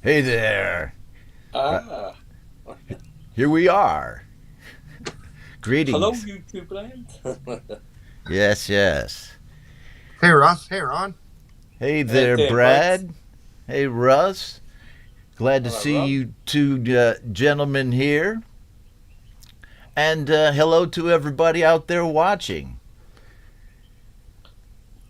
Hey there. Right, Ah, here we are. hello, Greetings. YouTube land. Yes, yes. Hey Russ, hey Ron. Hey How you there, doing, Brad? Brad. Hey, Russ. Glad to Hello, see Ron. you two gentlemen here. And hello to everybody out there watching.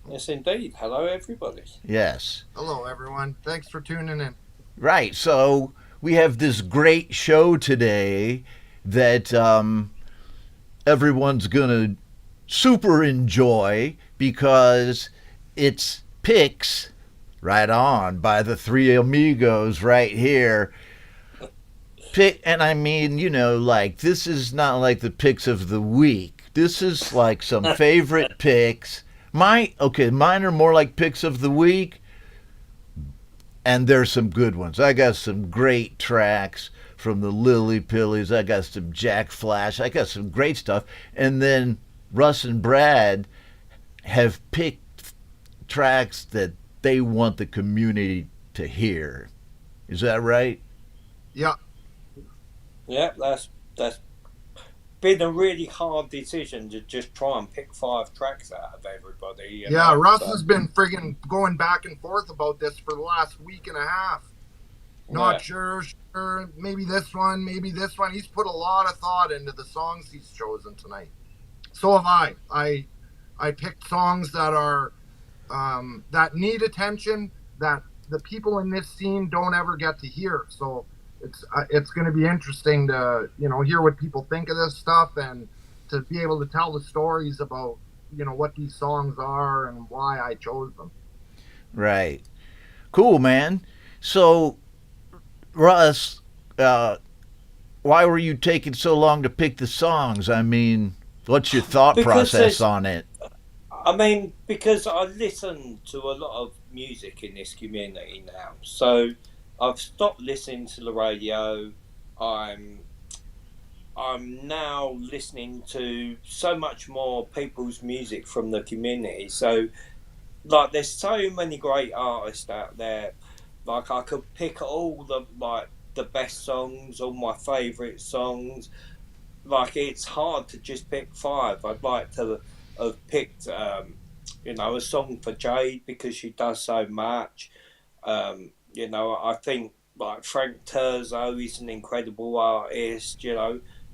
Yes, indeed. Hello, everybody. Yes. Hello everyone. Thanks for tuning in. Right. So we have this great show today that everyone's going to super enjoy because it's picks right on by the three amigos right here. Pick, and I mean, like this is not like the picks of the week. This is like some favorite picks. Mine are more like picks of the week, and there's some good ones. I got some great tracks from the Lily Pillies. I got some Jack Flash. I got some great stuff. And then Russ and Brad have picked tracks that they want the community to hear. Is that right? Yeah, Yeah, that's been a really hard decision to just try and pick five tracks out of everybody, yeah. Russ But has been friggin' going back and forth about this for the last week and a half. Not yeah, sure. Maybe this one, maybe this one. He's put a lot of thought into the songs he's chosen tonight. So have I. I picked songs that are that need attention that the people in this scene don't ever get to hear. So it's going to be interesting to hear what people think of this stuff and to be able to tell the stories about what these songs are and why I chose them. Right. Cool, man. So, Russ, uh, why were you taking so long to pick the songs? I mean, what's your thought because process there's, on it? because I listen to a lot of music in this community now, so I've stopped listening to the radio. I'm I'm now listening to so much more people's music from the community. So, like, there's so many great artists out there. Like, I could pick all the best songs, all my favourite songs. Like, it's hard to just pick five. I'd like to have picked, a song for Jade because she does so much. I think like Frank Terzo is an incredible artist.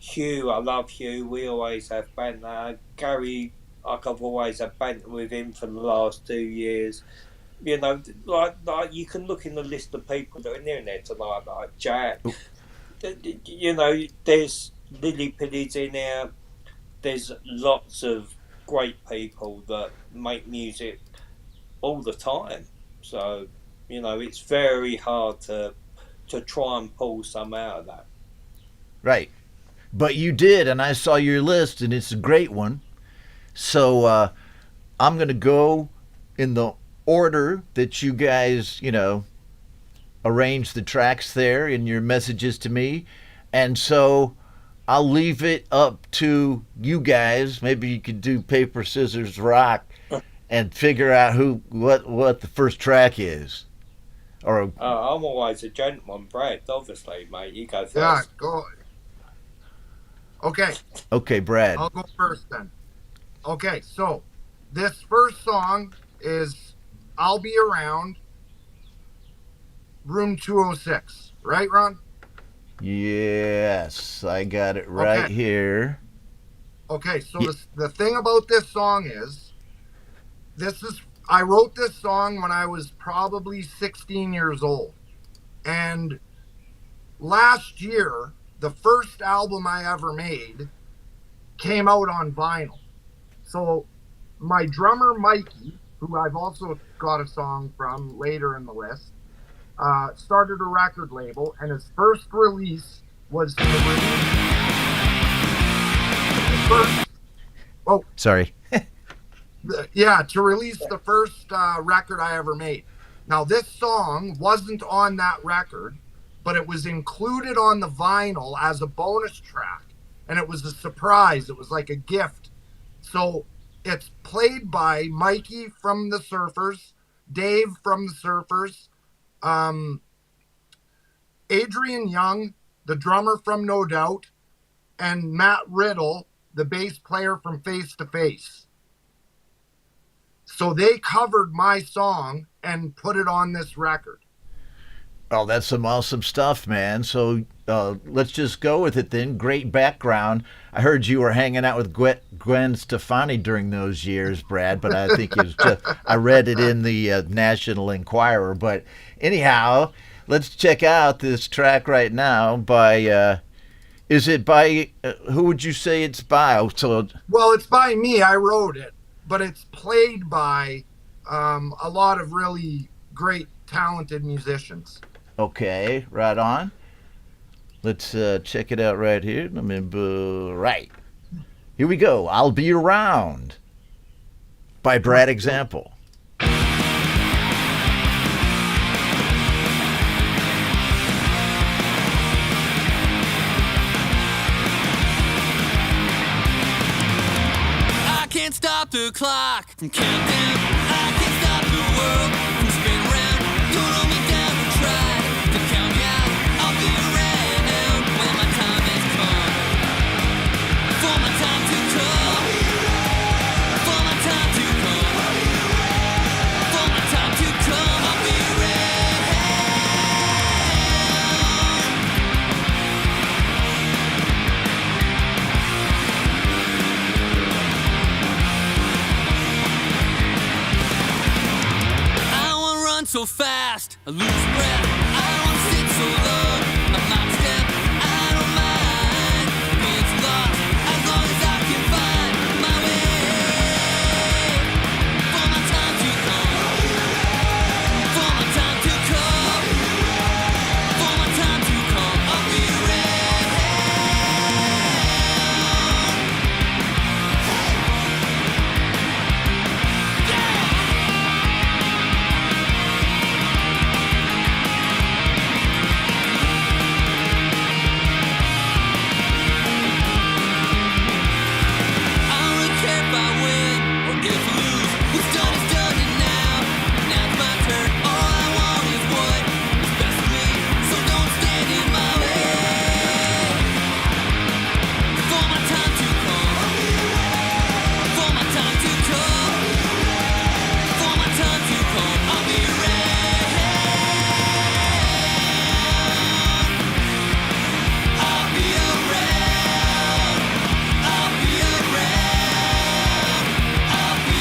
Hugh, I love Hugh. We always have banter. Gary, like I've always had banter with him for the last 2 years. Like you can look in the list of people that are in there tonight, like Jack. There's Lily Pillies in there. There's lots of great people that make music all the time. So, it's very hard to try and pull some out of that. Right. But you did, and I saw your list, and it's a great one. So I'm going to go in the order that you guys, arrange the tracks there in your messages to me. And so I'll leave it up to you guys. Maybe you could do paper, scissors, rock and figure out what the first track is. Or I'm always a gentleman, Brad. Obviously, mate. You go Yeah, first. go. Okay, okay, Brad. I'll go first then. Okay, so this first song is "I'll Be Around," Room 206. Right, Ron? Yes, I got it right Okay. here. Okay, so Y- the thing about this song is this is I wrote this song when I was probably 16 years old. And last year, the first album I ever made came out on vinyl. So my drummer Mikey, who I've also got a song from later in the list, started a record label, and his first release was to release the first. Oh, Sorry. yeah, to release the first record I ever made. Now, this song wasn't on that record, but it was included on the vinyl as a bonus track. And it was a surprise. It was like a gift. So it's played by Mikey from the Surfers, Dave from the Surfers, um, Adrian Young, the drummer from No Doubt, and Matt Riddle, the bass player from Face to Face. So they covered my song and put it on this record. Oh, that's some awesome stuff, man. So let's just go with it then. Great background. I heard you were hanging out with Gwen Stefani during those years, Brad, but I think it was just, I read it in the National Enquirer. But anyhow, let's check out this track right now by, is it by, who would you say it's by? Well, it's by me. I wrote it, but it's played by a lot of really great, talented musicians. Okay, right on. Let's check it out right here. Right. Here we go. I'll Be Around by BRAD Example. I can't stop the clock from counting. I can't stop the world from spinning around. Don't hold me down and try to count me out. I'll be around when my time has come. For my time to come. For my time to come. For my time to come. I'll be around. I don't wanna run so fast, I lose breath. I don't wanna sit so long, I'm not step. I don't mind being lost as long as I can find my way. For my time to come. For my time to come. For my time to come. I'll be around. I don't really care if I win or if I lose. What's done is done, and now it's my turn. All I want is what is best for me, so don't stand in my way. For my time to come. For my time to come. For my time to come. I'll be around. I'll be around. I'll be around. I'll be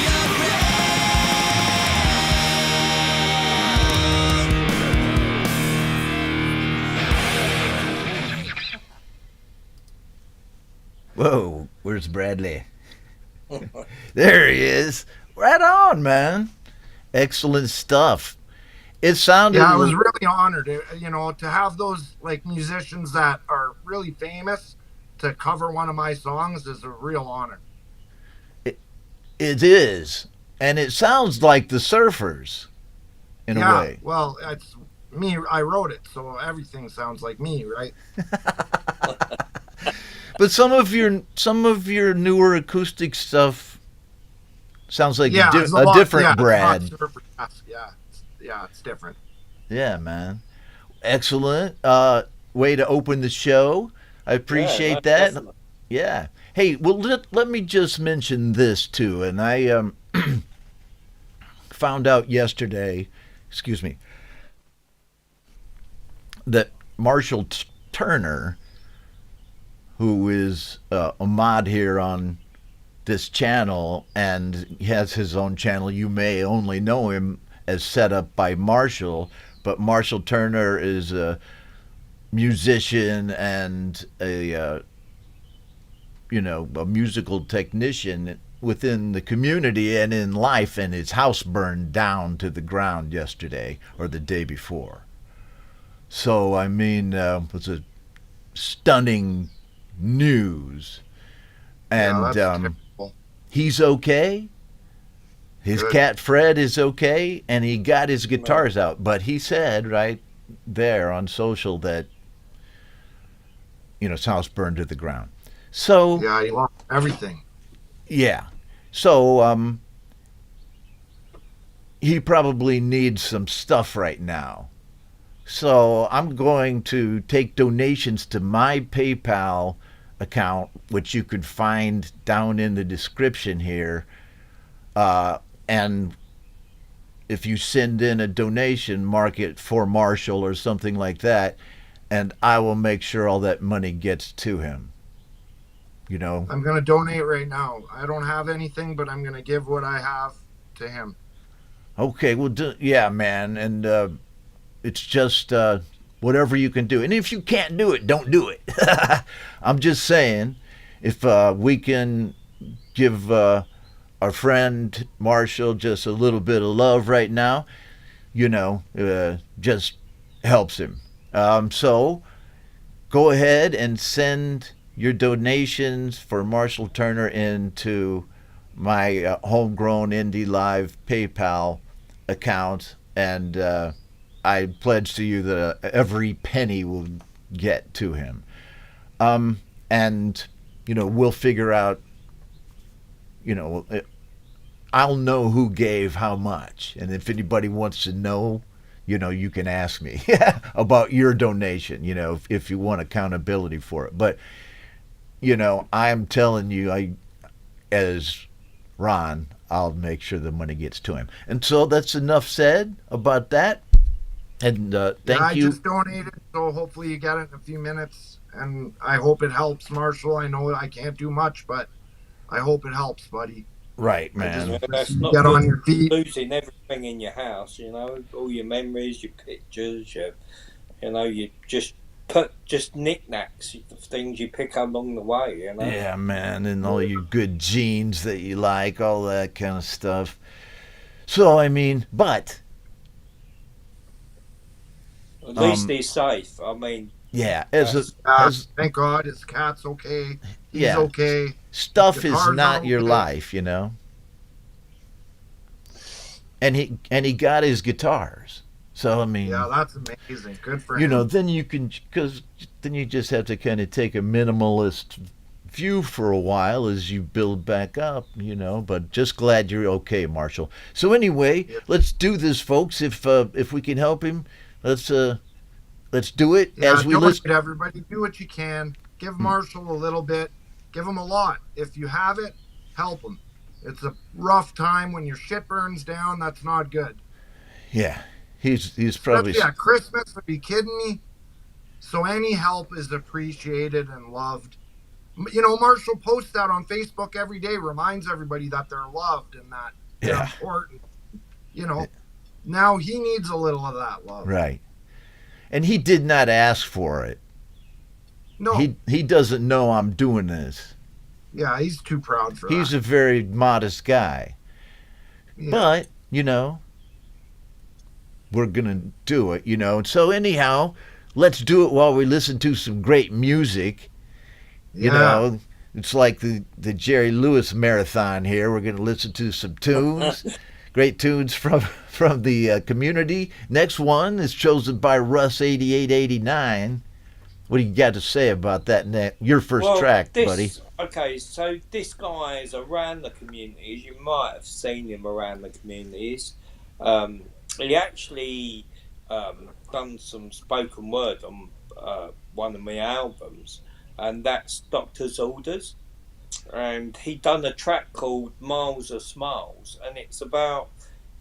Whoa, where's Bradley? There he is. Right on, man. Excellent stuff. It sounded. Yeah, I was really honored, to have those like musicians that are really famous to cover one of my songs is a real honor. It is. And it sounds like the Surfers in a Yeah, way. well, it's me. I wrote it, so everything sounds like me, right? But some of your newer acoustic stuff sounds like Yeah, it's a lot- different yeah, it's Brad. not super fast. Yeah, it's different. Yeah, man. Excellent. Way to open the show. I appreciate that. definitely. Yeah. Hey, well, let me just mention this too. And I found out yesterday, excuse me, that Marshall Turner, who is a mod here on this channel and has his own channel, you may only know him as set up by Marshall, but Marshall Turner is a musician and a musical technician within the community and in life, and his house burned down to the ground yesterday or the day before. So I mean, it was a stunning news, and Yeah, that's typical. he's okay. His Good. cat Fred is okay, and he got his guitars out. But he said right there on social that his house burned to the ground. So Yeah, he lost everything. yeah, so he probably needs some stuff right now. So I'm going to take donations to my PayPal account, which you can find down in the description here. And if you send in a donation, mark it for Marshall or something like that, and I will make sure all that money gets to him. You know? I'm going to donate right now. I don't have anything, but I'm going to give what I have to him. Okay, well, yeah, man. And it's just whatever you can do. And if you can't do it, don't do it. I'm just saying, if we can give our friend Marshall just a little bit of love right now, you know, just helps him. So go ahead and send your donations for Marshall Turner into my Homegrown Indie Live PayPal account, and I pledge to you that every penny will get to him. And, you know, we'll figure out, you know, I'll know who gave how much. And if anybody wants to know, you know, you can ask me about your donation, you know, if you want accountability for it. But, you know, I'm telling you, as Ron, I'll make sure the money gets to him. And so that's enough said about that. And thank you. I just donated, so hopefully you get it in a few minutes. And I hope it helps, Marshall. I know I can't do much, but I hope it helps, buddy. Right, man. That's not get good. On your feet. Losing everything in your house, you know, all your memories, your pictures, you know, you just knickknacks, things you pick up along the way, you know. Yeah, man, and all your good jeans that you like, all that kind of stuff. So, I mean, but at least he's safe. I mean, yeah, thank God his cat's okay. He's okay. Stuff is not your life, you know. And he got his guitars. So I mean, yeah, that's amazing. Good for him. You know, then you can, because then you just have to kind of take a minimalist view for a while as you build back up, you know. But just glad you're okay, Marshall. So anyway, let's do this, folks. If we can help him, let's do it as we listen. Everybody, do what you can. Give Marshall a little bit. Give him a lot. If you have it, help him. It's a rough time when your shit burns down. That's not good. Yeah. He's probably... Yeah, Christmas, are you kidding me? So any help is appreciated and loved. You know, Marshall posts that on Facebook every day, reminds everybody that they're loved and that they're important. You know, now he needs a little of that love. Right. And he did not ask for it. No. He doesn't know I'm doing this. Yeah, he's too proud for that. He's a very modest guy. Yeah. But, you know, we're going to do it, you know. And so anyhow, let's do it while we listen to some great music. You know, it's like the Jerry Lewis marathon here. We're going to listen to some tunes, great tunes from the community. Next one is chosen by RUSS8889. What do you got to say about that? Your first track, buddy. Okay, so this guy is around the communities. You might have seen him around the communities. He actually done some spoken word on one of my albums, and that's Doctor's Orders. And he done a track called Miles of Smiles, and it's about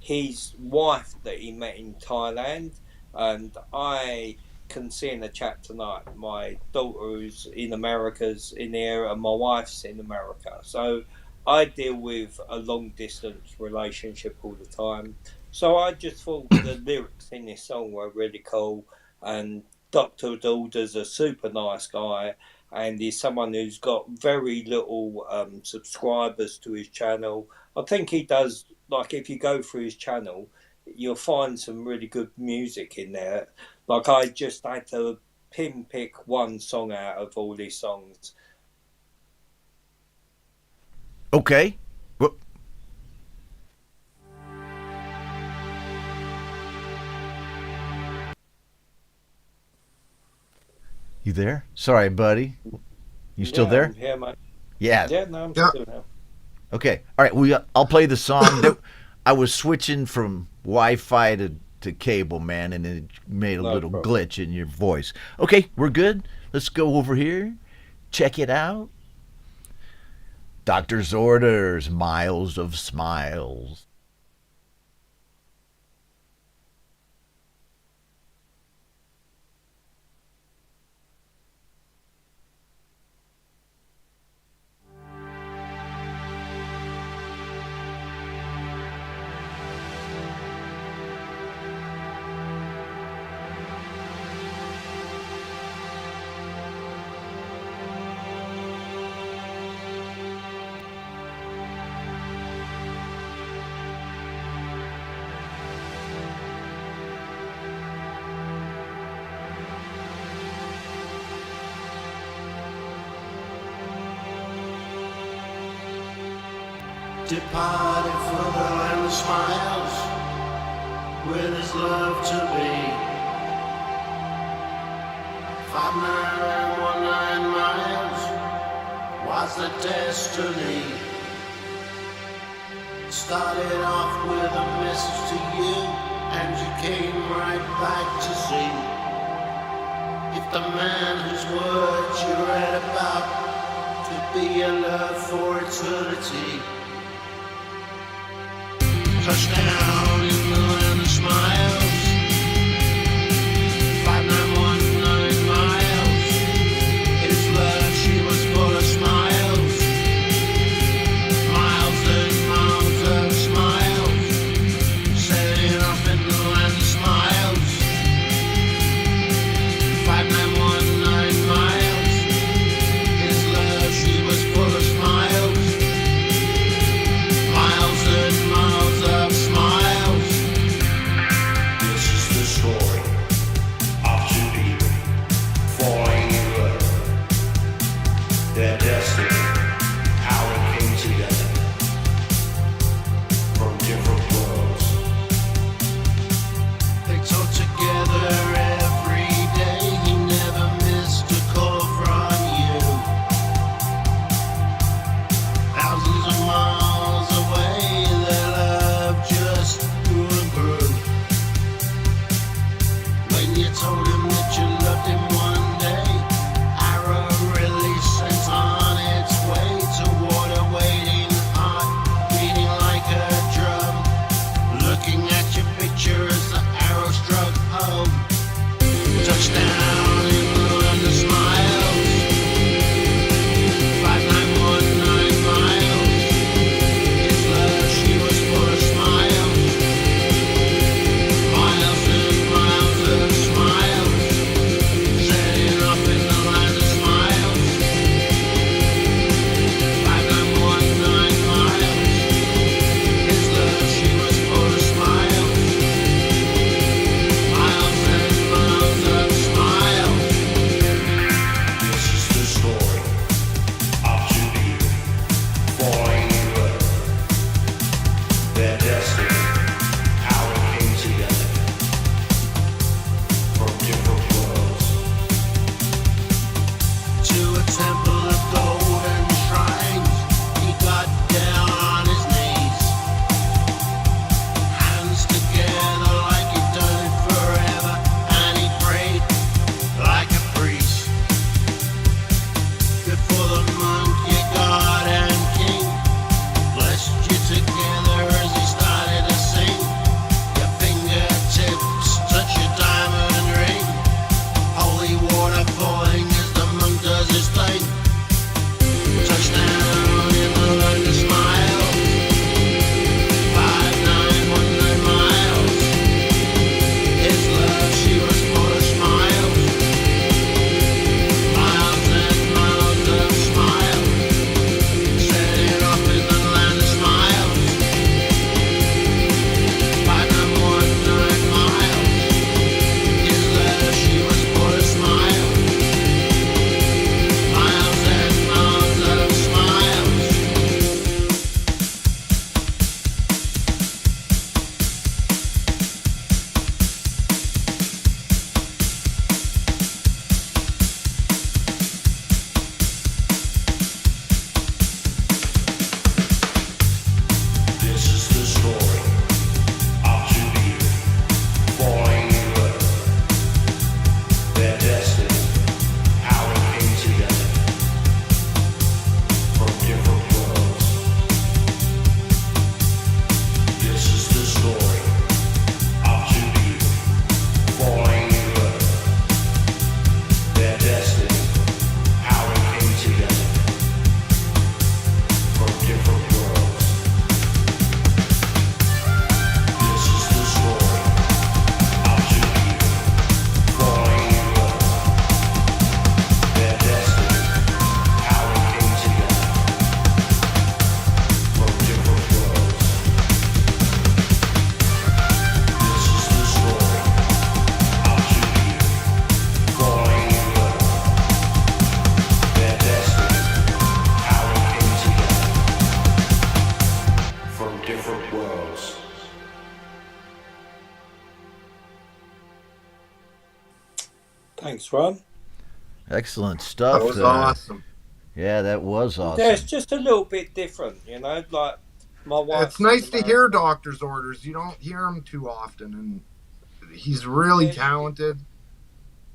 his wife that he met in Thailand. And I can see in the chat tonight, my daughter who's in America's in here, and my wife's in America. So I deal with a long distance relationship all the time. So I just thought the lyrics in this song were really cool, and Dr. Dauder's a super nice guy, and he's someone who's got very little subscribers to his channel. I think he does, like, if you go through his channel, you'll find some really good music in there. Like, I just had to pick one song out of all these songs. Okay. Well, you there? Sorry, buddy. You still there? Yeah, mate. Yeah. Yeah, no, I'm still there. Okay. All right. I'll play the song. I was switching from Wi-Fi to to cable, man, and it made a No little problem. glitch in your voice. Okay, we're good. Let's go over here. Check it out. Doctor's orders, miles of smiles. Departed from the land of smiles, with his love to be. 5,919 miles was the destiny. Started off with a message to you, and you came right back to see if the man whose words you read about could be a love for eternity. Touchdown in the land of smiles, 5,919 miles. His love, she was full of smiles, miles and miles of smiles. Setting up in the land of smiles, 5,919 miles. His love, she was full of smiles, miles and miles of smiles. both worlds. Thanks, Ron. Excellent stuff. That was awesome. Yeah, that was awesome. Yeah, it's just a little bit different, you know. Like my wife. It's nice to hear doctor's orders. You don't hear him too often, and he's really talented.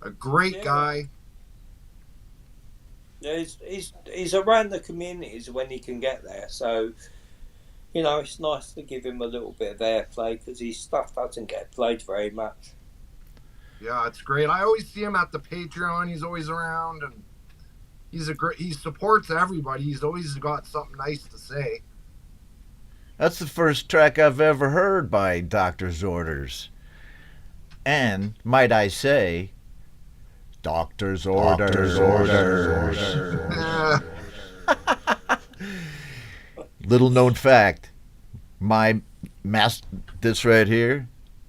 A great guy. Yeah, he's around the communities when he can get there. So, you know, it's nice to give him a little bit of airplay because his stuff doesn't get played very much. Yeah, it's great. I always see him at the Patreon. He's always around, and he supports everybody. He's always got something nice to say. That's the first track I've ever heard by Doctor's Orders. And, might I say, Doctor's Orders. Little known fact, this right here,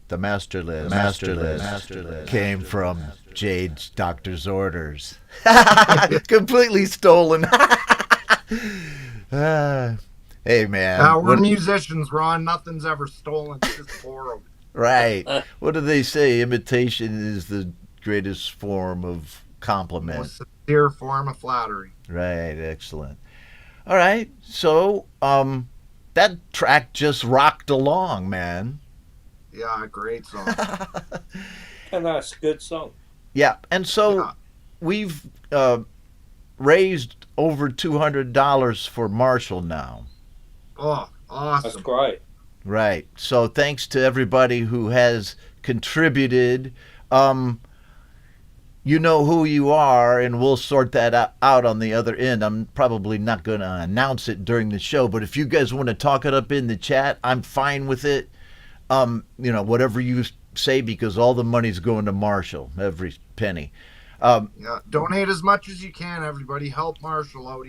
the master list came from Jade's Doctor's Orders. Completely stolen. Hey, man. We're musicians, Ron. Nothing's ever stolen. It's just borrowed. Right. What do they say? Imitation is the greatest form of compliment. Most sincere form of flattery. Right. Excellent. All right. So, that track just rocked along, man. Yeah, great song. And that's a good song. Yeah. And so we've raised over $200 for Marshall now. Oh, awesome. That's great. Right. So thanks to everybody who has contributed. You know who you are, and we'll sort that out on the other end. I'm probably not going to announce it during the show, but if you guys want to talk it up in the chat, I'm fine with it. Whatever you say, because all the money's going to Marshall, every penny. Donate as much as you can, everybody. Help Marshall out.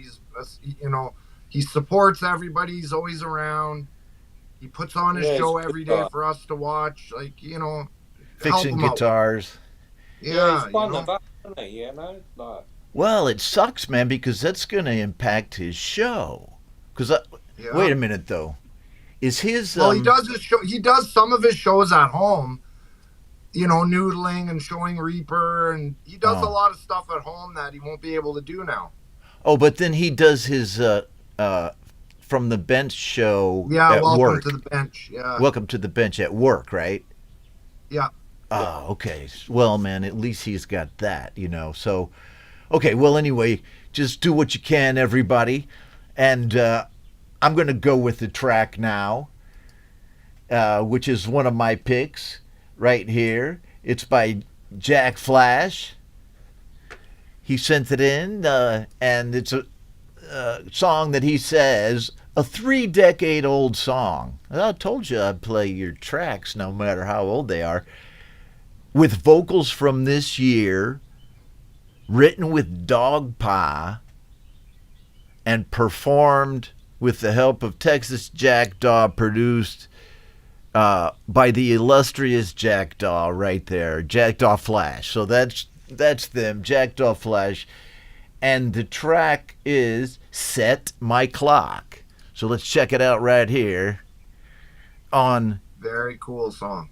He supports everybody. He's always around. He puts on his show every day for us to watch. Fixing guitars. Out. Yeah, he's fun about it, you know? Well, it sucks, man, because that's going to impact his show. Wait a minute, though. Is his... Well, he does his show. He does some of his shows at home, noodling and showing Reaper, and he does a lot of stuff at home that he won't be able to do now. Oh, but then he does his From the Bench show at Welcome work. to the Bench. Yeah. Welcome to the Bench at work, right? Yeah. Oh, okay. Well, man, at least he's got that, So, okay, well, anyway, just do what you can, everybody. And I'm going to go with the track now, which is one of my picks right here. It's by Jack Flash. He sent it in, and it's a song that he says, a 3-decade-old song. I told you I'd play your tracks no matter how old they are. With vocals from this year, written with Dog Pie, and performed with the help of Texas Jackdaw, produced by the illustrious Jackdaw right there, Jackdaw Flash. So that's them, Jackdaw Flash. And the track is Set My Clock. So let's check it out right here on... Very cool song.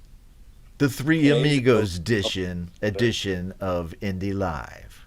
The Three Amigos edition of Indie Live.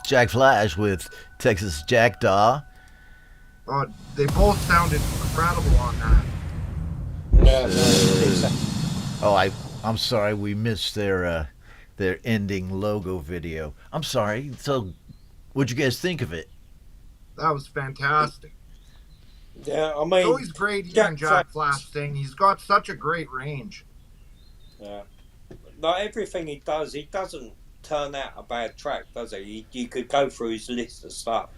Jack Flash with Texas Jackdaw. Oh, they both sounded incredible on that. Yeah, no, I'm sorry we missed their ending logo video. I'm sorry. So, what'd you guys think of it? That was fantastic. yeah. I It's mean, always great hearing Jack Flash. Flash sing. He's got such a great range. Yeah, like everything he doesn't turn out a bad track, does he? You could go through his list of stuff,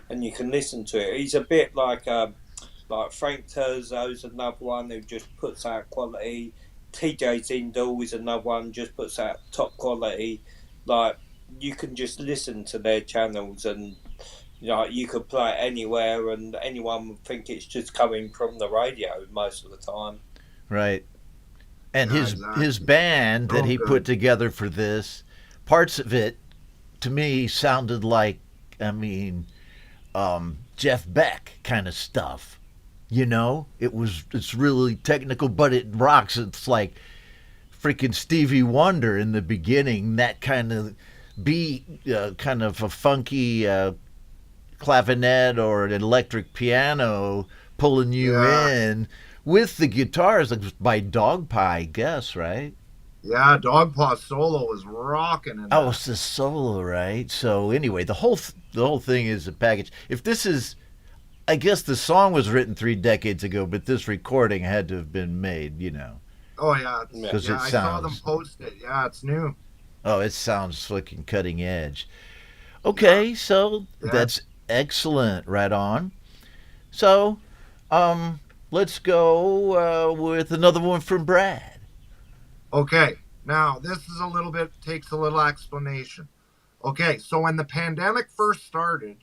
and you can listen to it. He's a bit like Frank Terzo's another one who just puts out quality. TJ Zindel is another one, just puts out top quality. Like, you can just listen to their channels, and you could play it anywhere, and anyone would think it's just coming from the radio most of the time. Right. And Yeah, his exactly. his band that he good. put together for this, parts of it, to me, sounded like, Jeff Beck kind of stuff. It's really technical, but it rocks. It's like freaking Stevie Wonder in the beginning. That kind of beat, kind of a funky clavinet or an electric piano pulling you Yeah. in with the guitars, like by Dog Pie, I guess, right? Yeah, Dogpaw solo was rocking in Oh, that. it's the solo, right? So anyway, the whole thing is a package. If this is, I guess the song was written 3 decades ago, but this recording had to have been made, Oh yeah, Yeah. because it I saw them sounds. post it. Yeah, it's new. Oh, it sounds fucking cutting edge. Okay, so Yeah. that's excellent. Right on. So, let's go with another one from Brad. Okay, now this is takes a little explanation. Okay, so when the pandemic first started,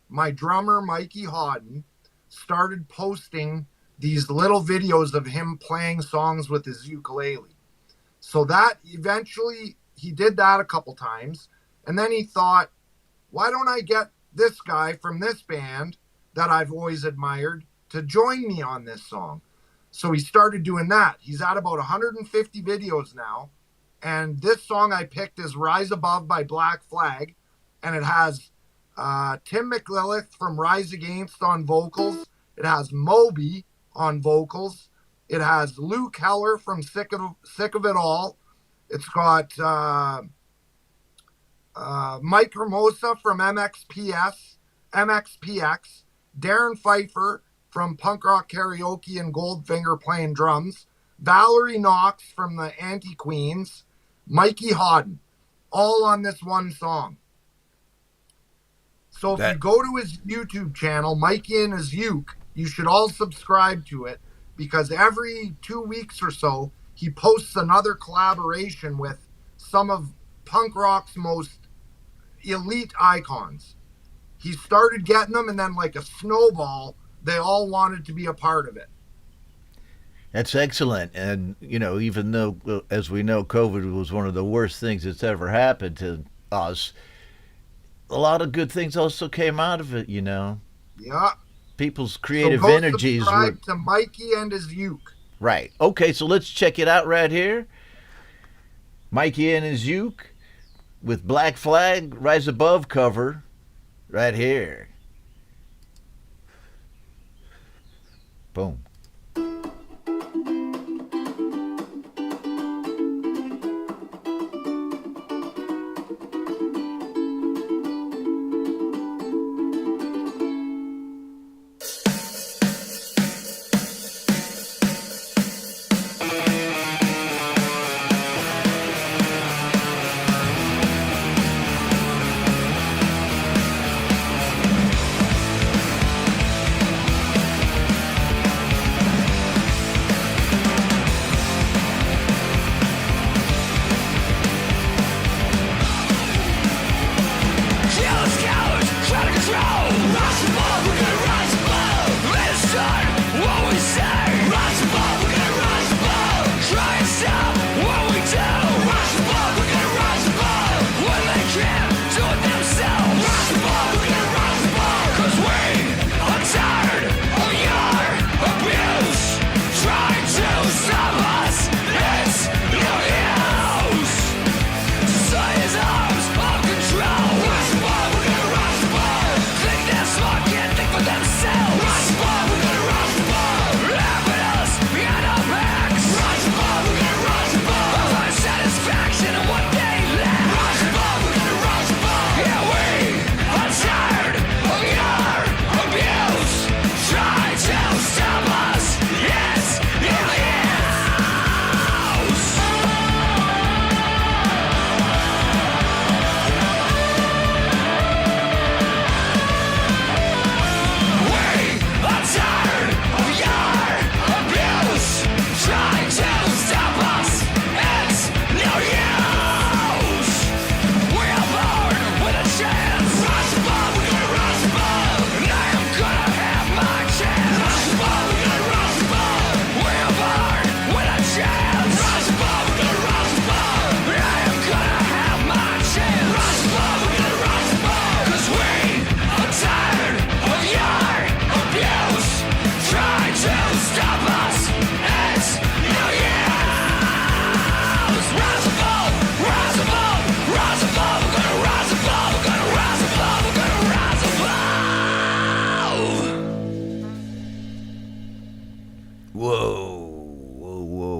my drummer Mikey Hodden started posting these little videos of him playing songs with his ukulele. So that eventually he did that a couple times, and then he thought, why don't I get this guy from this band that I've always admired to join me on this song? So he started doing that. He's at about 150 videos now. And this song I picked is Rise Above by Black Flag. And it has Tim McLillith from Rise Against on vocals. It has Moby on vocals. It has Lou Keller from Sick of It All. It's got Mike Hermosa from MXPX. Darren Pfeiffer from Punk Rock Karaoke and Goldfinger playing drums, Valerie Knox from the Anti-Queens, Mikey Hodden, all on this one song. So if you go to his YouTube channel, Mikey and his Uke, you should all subscribe to it, because every 2 weeks or so, he posts another collaboration with some of punk rock's most elite icons. He started getting them, and then like a snowball, they all wanted to be a part of it. That's excellent. And, even though, as we know, COVID was one of the worst things that's ever happened to us, a lot of good things also came out of it, Yeah. People's creative so go energies were. subscribe to Mikey and his Uke. Right. Okay, so let's check it out right here. Mikey and his Uke with Black Flag, Rise Above cover right here. Boom. Whoa.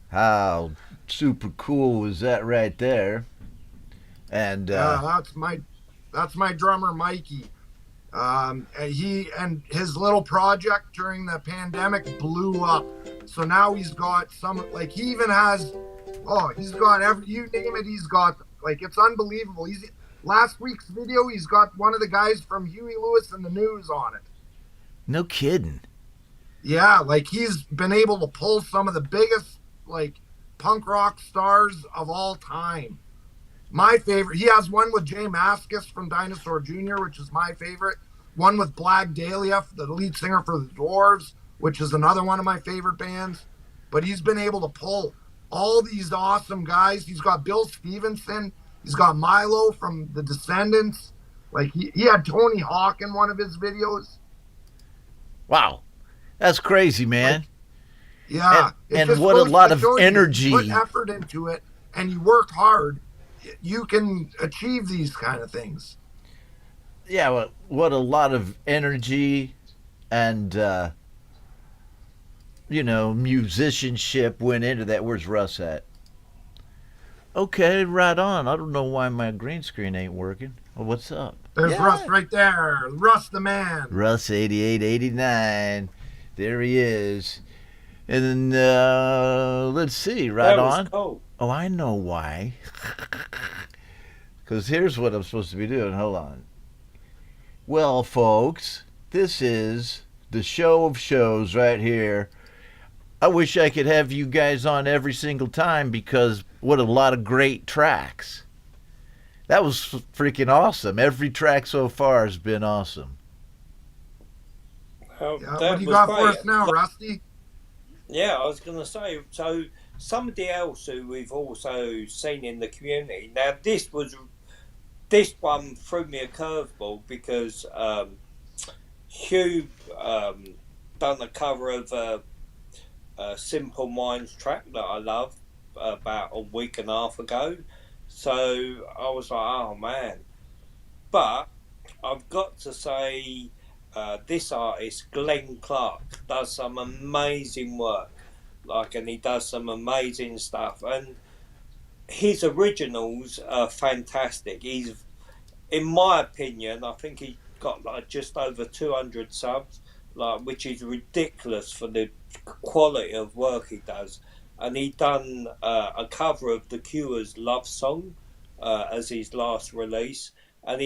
How super cool was that right there? And that's my drummer Mikey. He and his little project during the pandemic blew up. So now he's got some, like, he even has, he's got every, you name it, he's got, like, it's unbelievable. Last week's video, he's got one of the guys from Huey Lewis and the News on it. no kidding. Yeah, like, he's been able to pull some of the biggest, like, punk rock stars of all time. My favorite, he has one with Jay Mascis from Dinosaur Jr., which is my favorite. One with Blag Dahlia, the lead singer for the Dwarves, which is another one of my favorite bands. But he's been able to pull all these awesome guys. He's got Bill Stevenson. He's got Milo from The Descendants. Like, he had Tony Hawk in one of his videos. Wow. That's crazy, man. Yeah. And what a lot of energy. You put effort into it and you work hard, you can achieve these kind of things. Yeah, well, what a lot of energy and, musicianship went into that. Where's Russ at? Okay, right on. I don't know why my green screen ain't working. Well, what's up? There's Russ right there. Russ the man. RUSS8889. There he is. And then, let's see, right on. Cool. Oh, I know why. Because here's what I'm supposed to be doing. Hold on. Well, folks, this is the show of shows right here. I wish I could have you guys on every single time because what a lot of great tracks. That was freaking awesome. Every track so far has been awesome. What do you got for us now, Rusty? Yeah, I was going to say, so somebody else who we've also seen in the community. Now, this one threw me a curveball because Hugh done a cover of a Simple Minds track that I love about a week and a half ago. So I was like, oh man. But I've got to say, this artist, Glenn Clark, does some amazing work. And he does some amazing stuff. And his originals are fantastic. He's, in my opinion, I think he got just over 200 subs, which is ridiculous for the quality of work he does. And he done a cover of The Cure's Love Song as his last release. And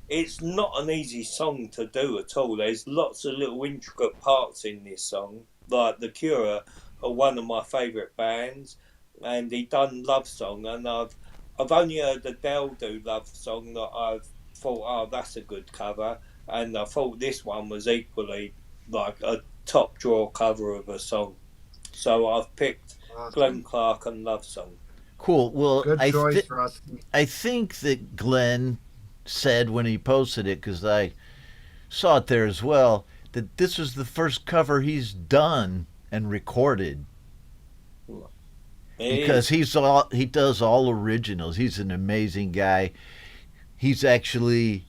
it's not an easy song to do at all. There's lots of little intricate parts in this song. Like The Cure are one of my favourite bands, and he done Love Song, and I've only heard Adele do Love Song that I've thought, oh, that's a good cover, and I thought this one was equally like a top draw cover of a song. So I've picked Glenn Clark and Love Song. Cool. Well, good choice, Rusty. I think that Glenn said when he posted it, because I saw it there as well, that this was the first cover he's done and recorded. Because he does all originals. He's an amazing guy. He's actually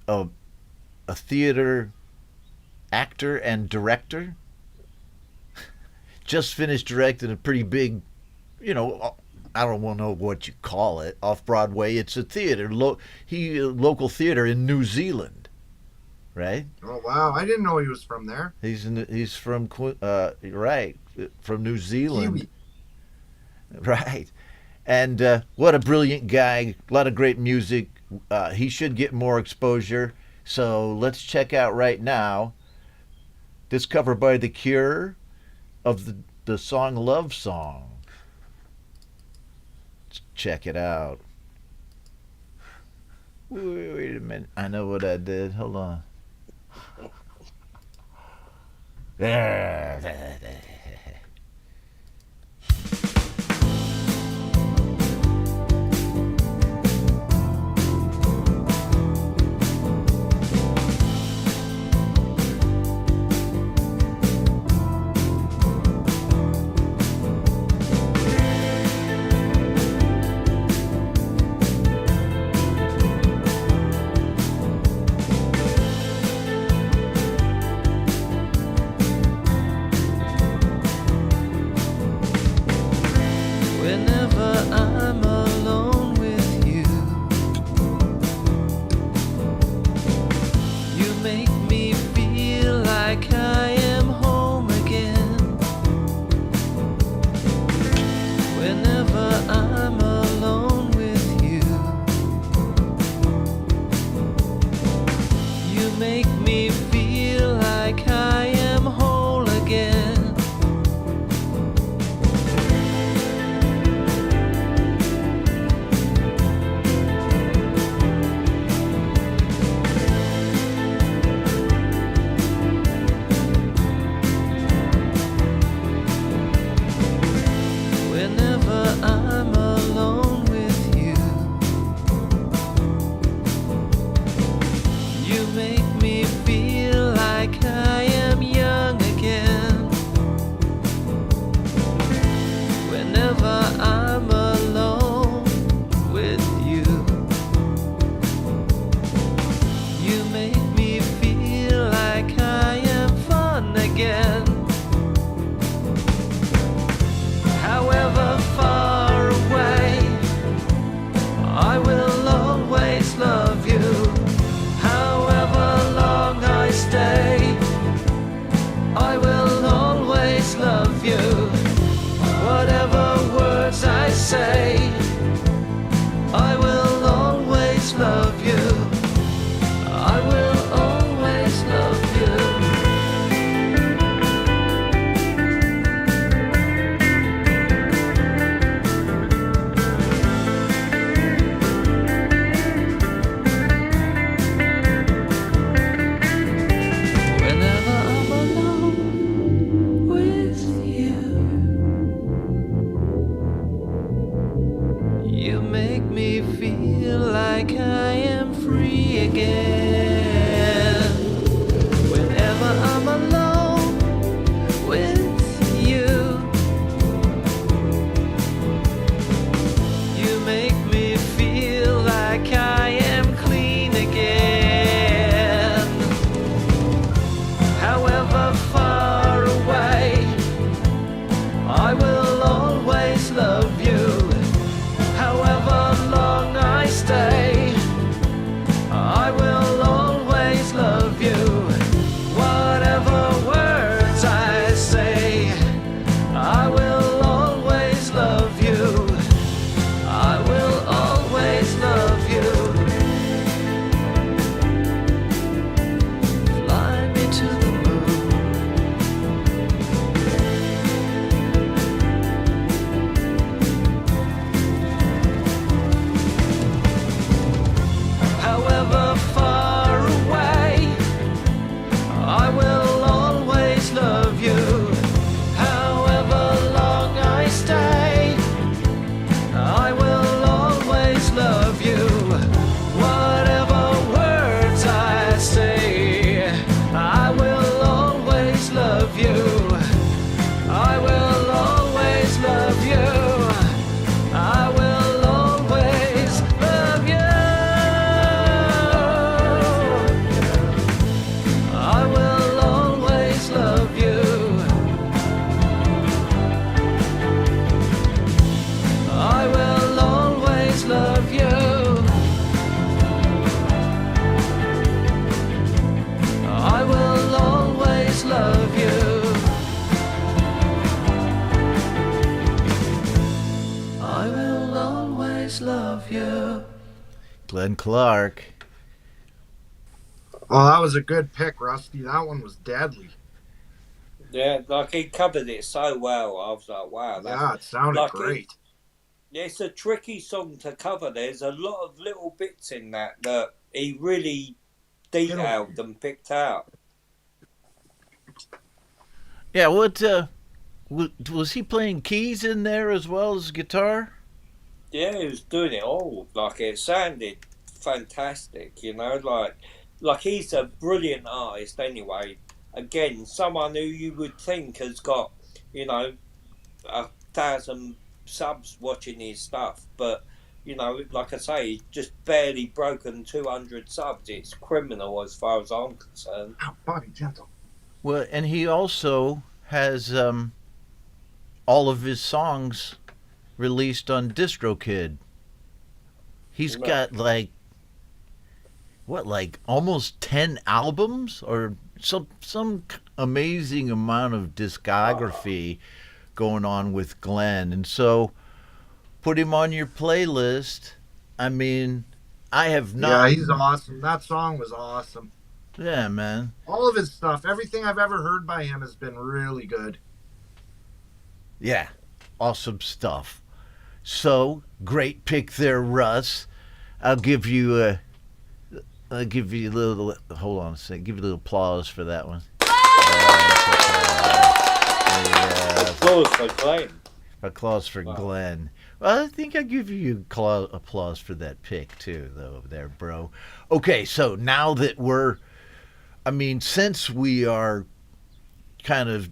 a theater actor and director. Just finished directing a pretty big, I don't want to know what you call it, off Broadway. It's a theater, local theater in New Zealand. Right? Oh wow! I didn't know he was from there. He's from from New Zealand. Kiwi. Right, and what a brilliant guy! A lot of great music. He should get more exposure. So let's check out right now this cover by The Cure of the song "Love Song." Let's check it out. Wait a minute! I know what I did. Hold on. There. again. Whenever I'm alone with you, you make me feel like I am clean again. However far away, I will always love you. However long I stay, I will always love you. Whatever words I say, I will always love you. I will always love you. Fly me to the moon. However far away, I will always love you. However long I stay, I will always love you. Whatever words I say, I will always love you. I will always love you. I will always love you. I will always love you. I will always love you. I will always love you. I will always love you. Glenn Clark. Oh, that was a good pick, Rusty. That one was deadly. Yeah, like he covered it so well. I was like, wow. Yeah, it sounded like great. It's a tricky song to cover. There's a lot of little bits in that he really detailed and picked out. Yeah, what was he playing keys in there as well as guitar? Yeah, he was doing it all. Like it sounded fantastic, you know. Like he's a brilliant artist. Anyway, again, someone who you would think has got, 1,000 subs watching his stuff, but like I say, he's just barely broken 200 subs. It's criminal as far as I'm concerned. Oh, Bobby, gentle. Well, and he also has all of his songs released on DistroKid. He's got like almost 10 albums or some amazing amount of discography going on with Glenn. And so put him on your playlist. I mean, I have not. Yeah, he's awesome. That song was awesome. Yeah, man. All of his stuff, everything I've ever heard by him has been really good. Yeah, awesome stuff. So, great pick there, Russ. I'll give you a little, hold on a second, give you a little applause for that one. Applause for Glenn. Applause for Glenn. Well, I think I'll give you applause for that pick, too, though, there, bro. Okay, so now that since we are kind of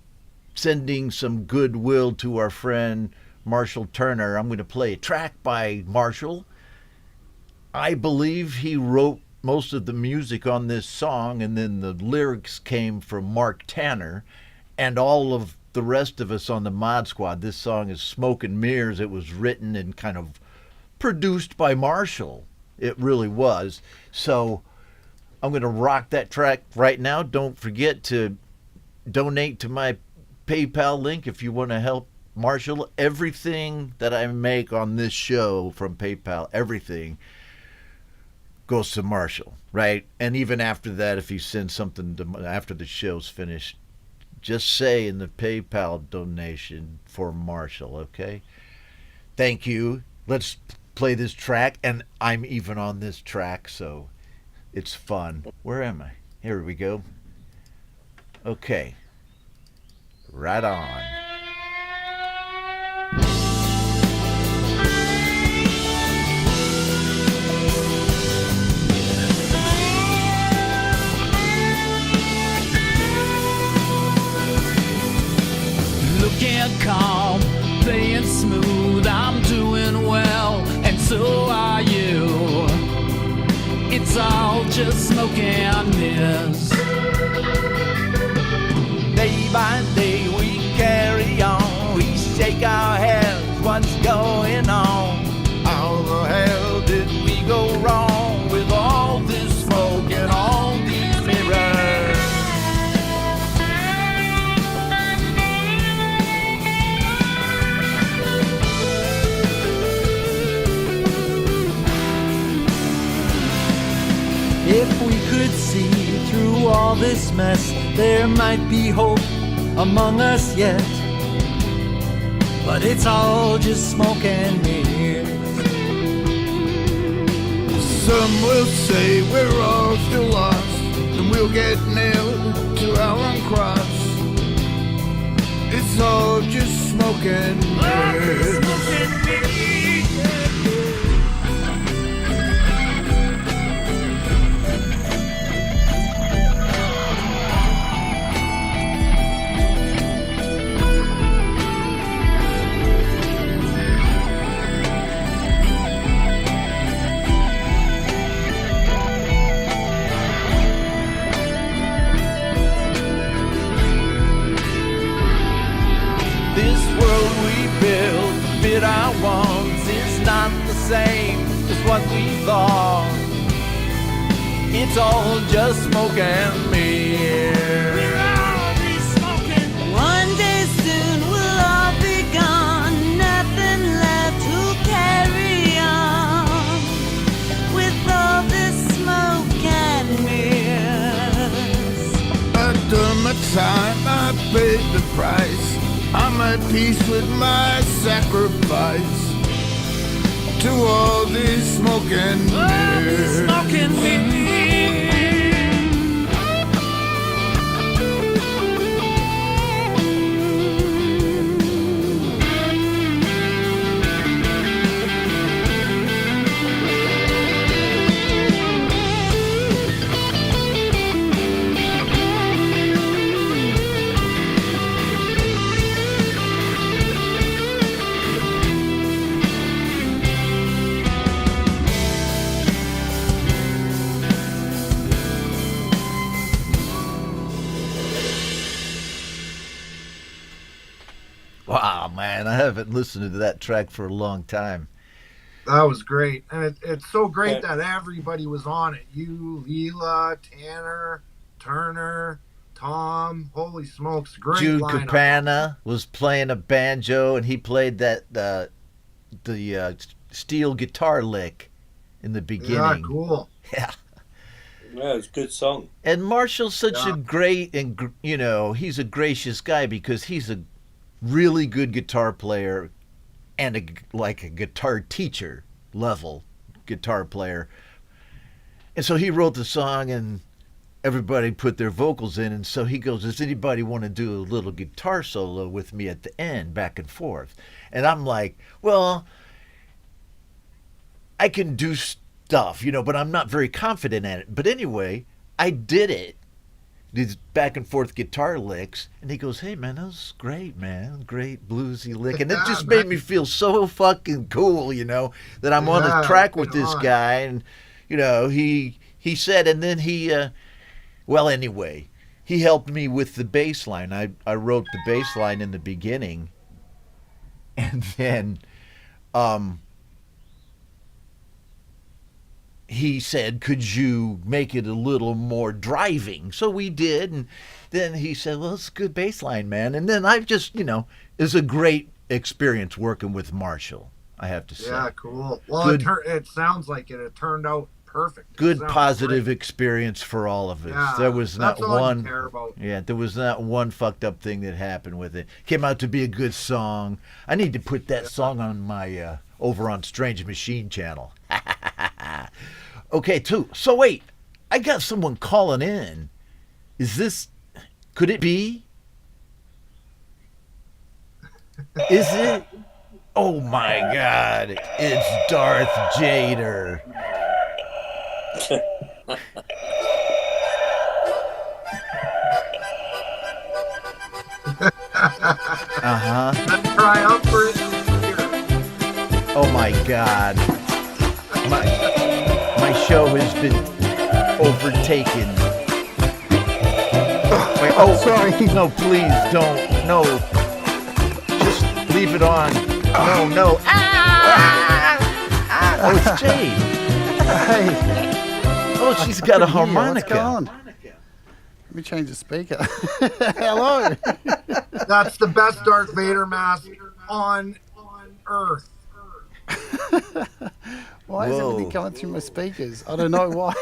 sending some goodwill to our friend Marshall Turner, I'm going to play a track by Marshall. I believe he wrote most of the music on this song, and then the lyrics came from Mark Tanner, and all of the rest of us on the Mod Squad. This song is Smoke and Mirrors. It was written and kind of produced by Marshall. It really was. So I'm going to rock that track right now. Don't forget to donate to my PayPal link if you want to help Marshall. Everything that I make on this show from PayPal, everything goes to Marshall, right? And even after that, if you send something after the show's finished, just say in the PayPal donation for Marshall, okay? Thank you. Let's play this track, and I'm even on this track, so it's fun. Where am I? Here we go. Okay. Right on. It's all just smoke and mirrors. Day by day we carry on. We shake our heads, what's going on? How the hell did we go wrong with all this smoke and all these mirrors? If we could see through all this mess, there might be hope among us yet. But it's all just smoke and mirrors. Some will say we're all still lost, and we'll get nailed to our own cross. It's all just smoke and mirrors. This world we built, fit our wants, is not the same as what we thought. It's all just smoke and mirrors. We're all be smoking. One day soon we'll all be gone, nothing left to carry on. With all this smoke and mirrors. I've done my time, I paid the price. I'm at peace with my sacrifice to all this smoke and mirrors. Smoke and mirrors. Wow, man, I haven't listened to that track for a long time. That was great. And it's so great that everybody was on it. You, Leela, Tanner, Turner, Tom. Holy smokes, great Jude lineup. Capana was playing a banjo, and he played that the steel guitar lick in the beginning. Yeah, cool. Yeah. Yeah, it's a good song. And Marshall's such a great, and he's a gracious guy because he's a really good guitar player and a guitar teacher level guitar player. And so he wrote the song and everybody put their vocals in. And so he goes, does anybody want to do a little guitar solo with me at the end, back and forth? And I'm like, well, I can do stuff, but I'm not very confident at it. But anyway, I did it. These back and forth guitar licks, and he goes, hey man, that was great, man, great bluesy lick. And it just made me feel so fucking cool, that I'm on the track with this guy. And he said, and then he anyway, he helped me with the bass line. I wrote the bass line in the beginning, and then he said, could you make it a little more driving? So we did. And then he said, well, it's a good bass line, man. And then I just, it's a great experience working with Marshall, I have to say. Yeah, cool. Well, it sounds like it turned out perfect. Good positive experience for all of us. Yeah, there was not that's all one you care about. Yeah, there was not one fucked up thing that happened with it. Came out to be a good song. I need to put that song on my over on Strange Machine channel. Okay, too. So wait, I got someone calling in. Could it be? Is it? Oh my God, it's Darth Jader. Uh-huh. Let's try out for it. Oh my God. My my show has been overtaken. Wait, oh, sorry. No, please don't. No. Just leave it on. No. Oh, it's Jade. Hey. Oh, she's got a What's going harmonica. on? Let me change the speaker. Hello. That's the best Darth Vader mask on Earth. Why is Whoa. everything coming through my speakers? I don't know why.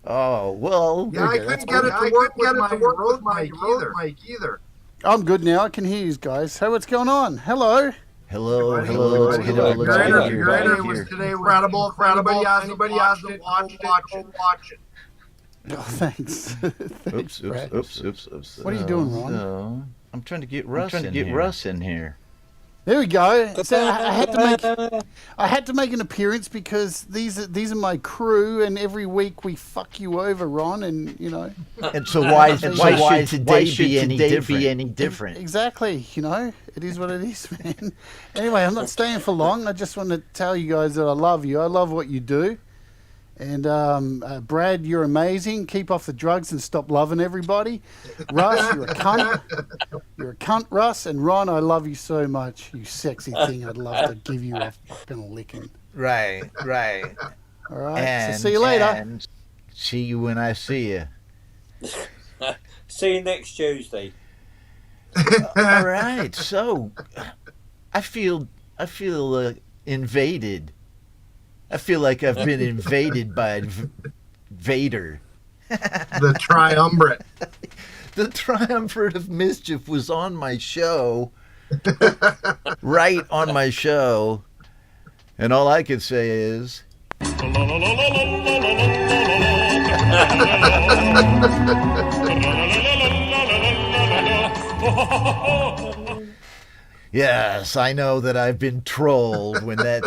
Oh, well. Yeah, I couldn't get it to work with my Rode mic either. I'm good now. I can hear you guys. Hey, what's going on? Hello. Hello. Your interview was today incredible. Anybody hasn't watched it, watch it. Oh, thanks. Thanks, Brad. Oops. What are you doing, Ron? So, I'm trying to get Russ in here. There we go. So I had to make an appearance because these are my crew, and every week we fuck you over, Ron, and you know. And so why should today be any different? Exactly. You know, it is what it is, man. Anyway, I'm not staying for long. I just want to tell you guys that I love you. I love what you do. And Brad, you're amazing. Keep off the drugs and stop loving everybody. Russ, you're a cunt. You're a cunt, Russ. And Ron, I love you so much. You sexy thing. I'd love to give you a fucking licking. Right. All right. So see you later. And see you when I see you. See you next Tuesday. All right. So I feel invaded. I feel like I've been invaded by Vader. The triumvirate. The triumvirate of mischief was on my show. Right on my show. And all I can say is... Yes, I know that I've been trolled when that,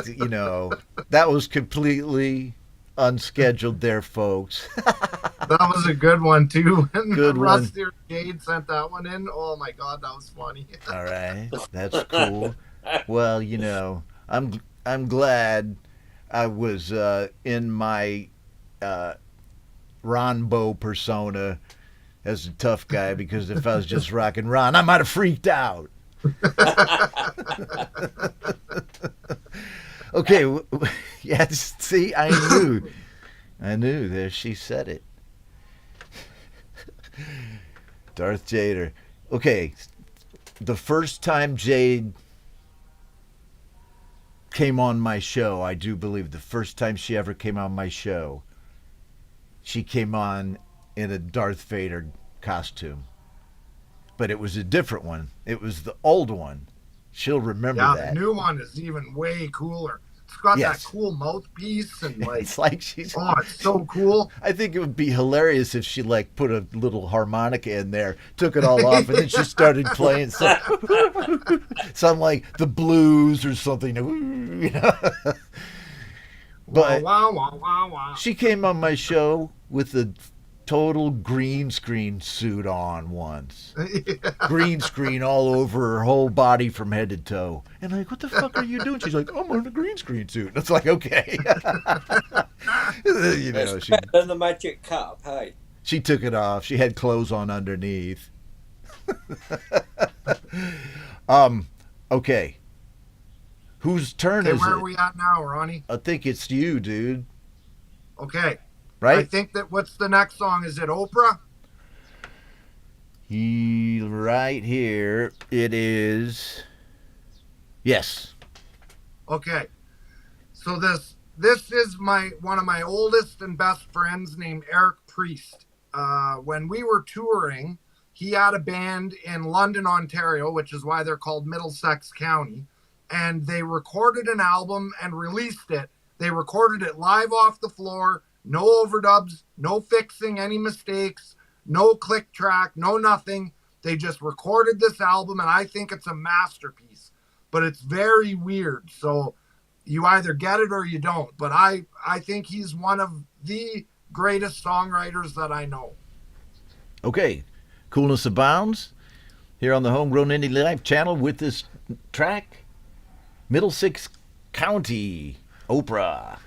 that was completely unscheduled there, folks. That was a good one, too. When Good one. Rusty or Jade sent that one in, oh my God, that was funny. All right, that's cool. Well, I'm glad I was in my Ronbo persona as a tough guy, because if I was just rocking Ron, I might have freaked out. Okay, yeah, see, I knew there, she said it. Darth Jader. Okay, the first time Jade came on my show, I do believe the first time she ever came on my show, she came on in a Darth Vader costume. But it was a different one. It was the old one. She'll remember that. Yeah, the new one is even way cooler. It's got that cool mouthpiece and it's like she's... Oh, it's so cool. I think it would be hilarious if she put a little harmonica in there, took it all off, and then she started playing some like the blues or something. But wow. she came on my show with a total green screen suit on once. Green screen all over her whole body from head to toe. And I'm like, what the fuck are you doing? She's like, I'm wearing a green screen suit. And it's like, okay. It's better than the magic cup, hey? She took it off. She had clothes on underneath. Okay. Whose turn is it? Where are we at now, Ronnie? I think it's you, dude. Okay. Right? I think that what's the next song? Is it Oprah? Right here. It is. Yes. Okay. So this is one of my oldest and best friends named Eric Priest. When we were touring, he had a band in London, Ontario, which is why they're called Middlesex County. And they recorded an album and released it. They recorded it live off the floor. No overdubs, no fixing any mistakes, no click track, no nothing. They just recorded this album, and I think it's a masterpiece. But it's very weird, so you either get it or you don't. But I think he's one of the greatest songwriters that I know. Okay. Coolness Abounds here on the Homegrown Indie Life channel with this track, Middlesex County, Oprah.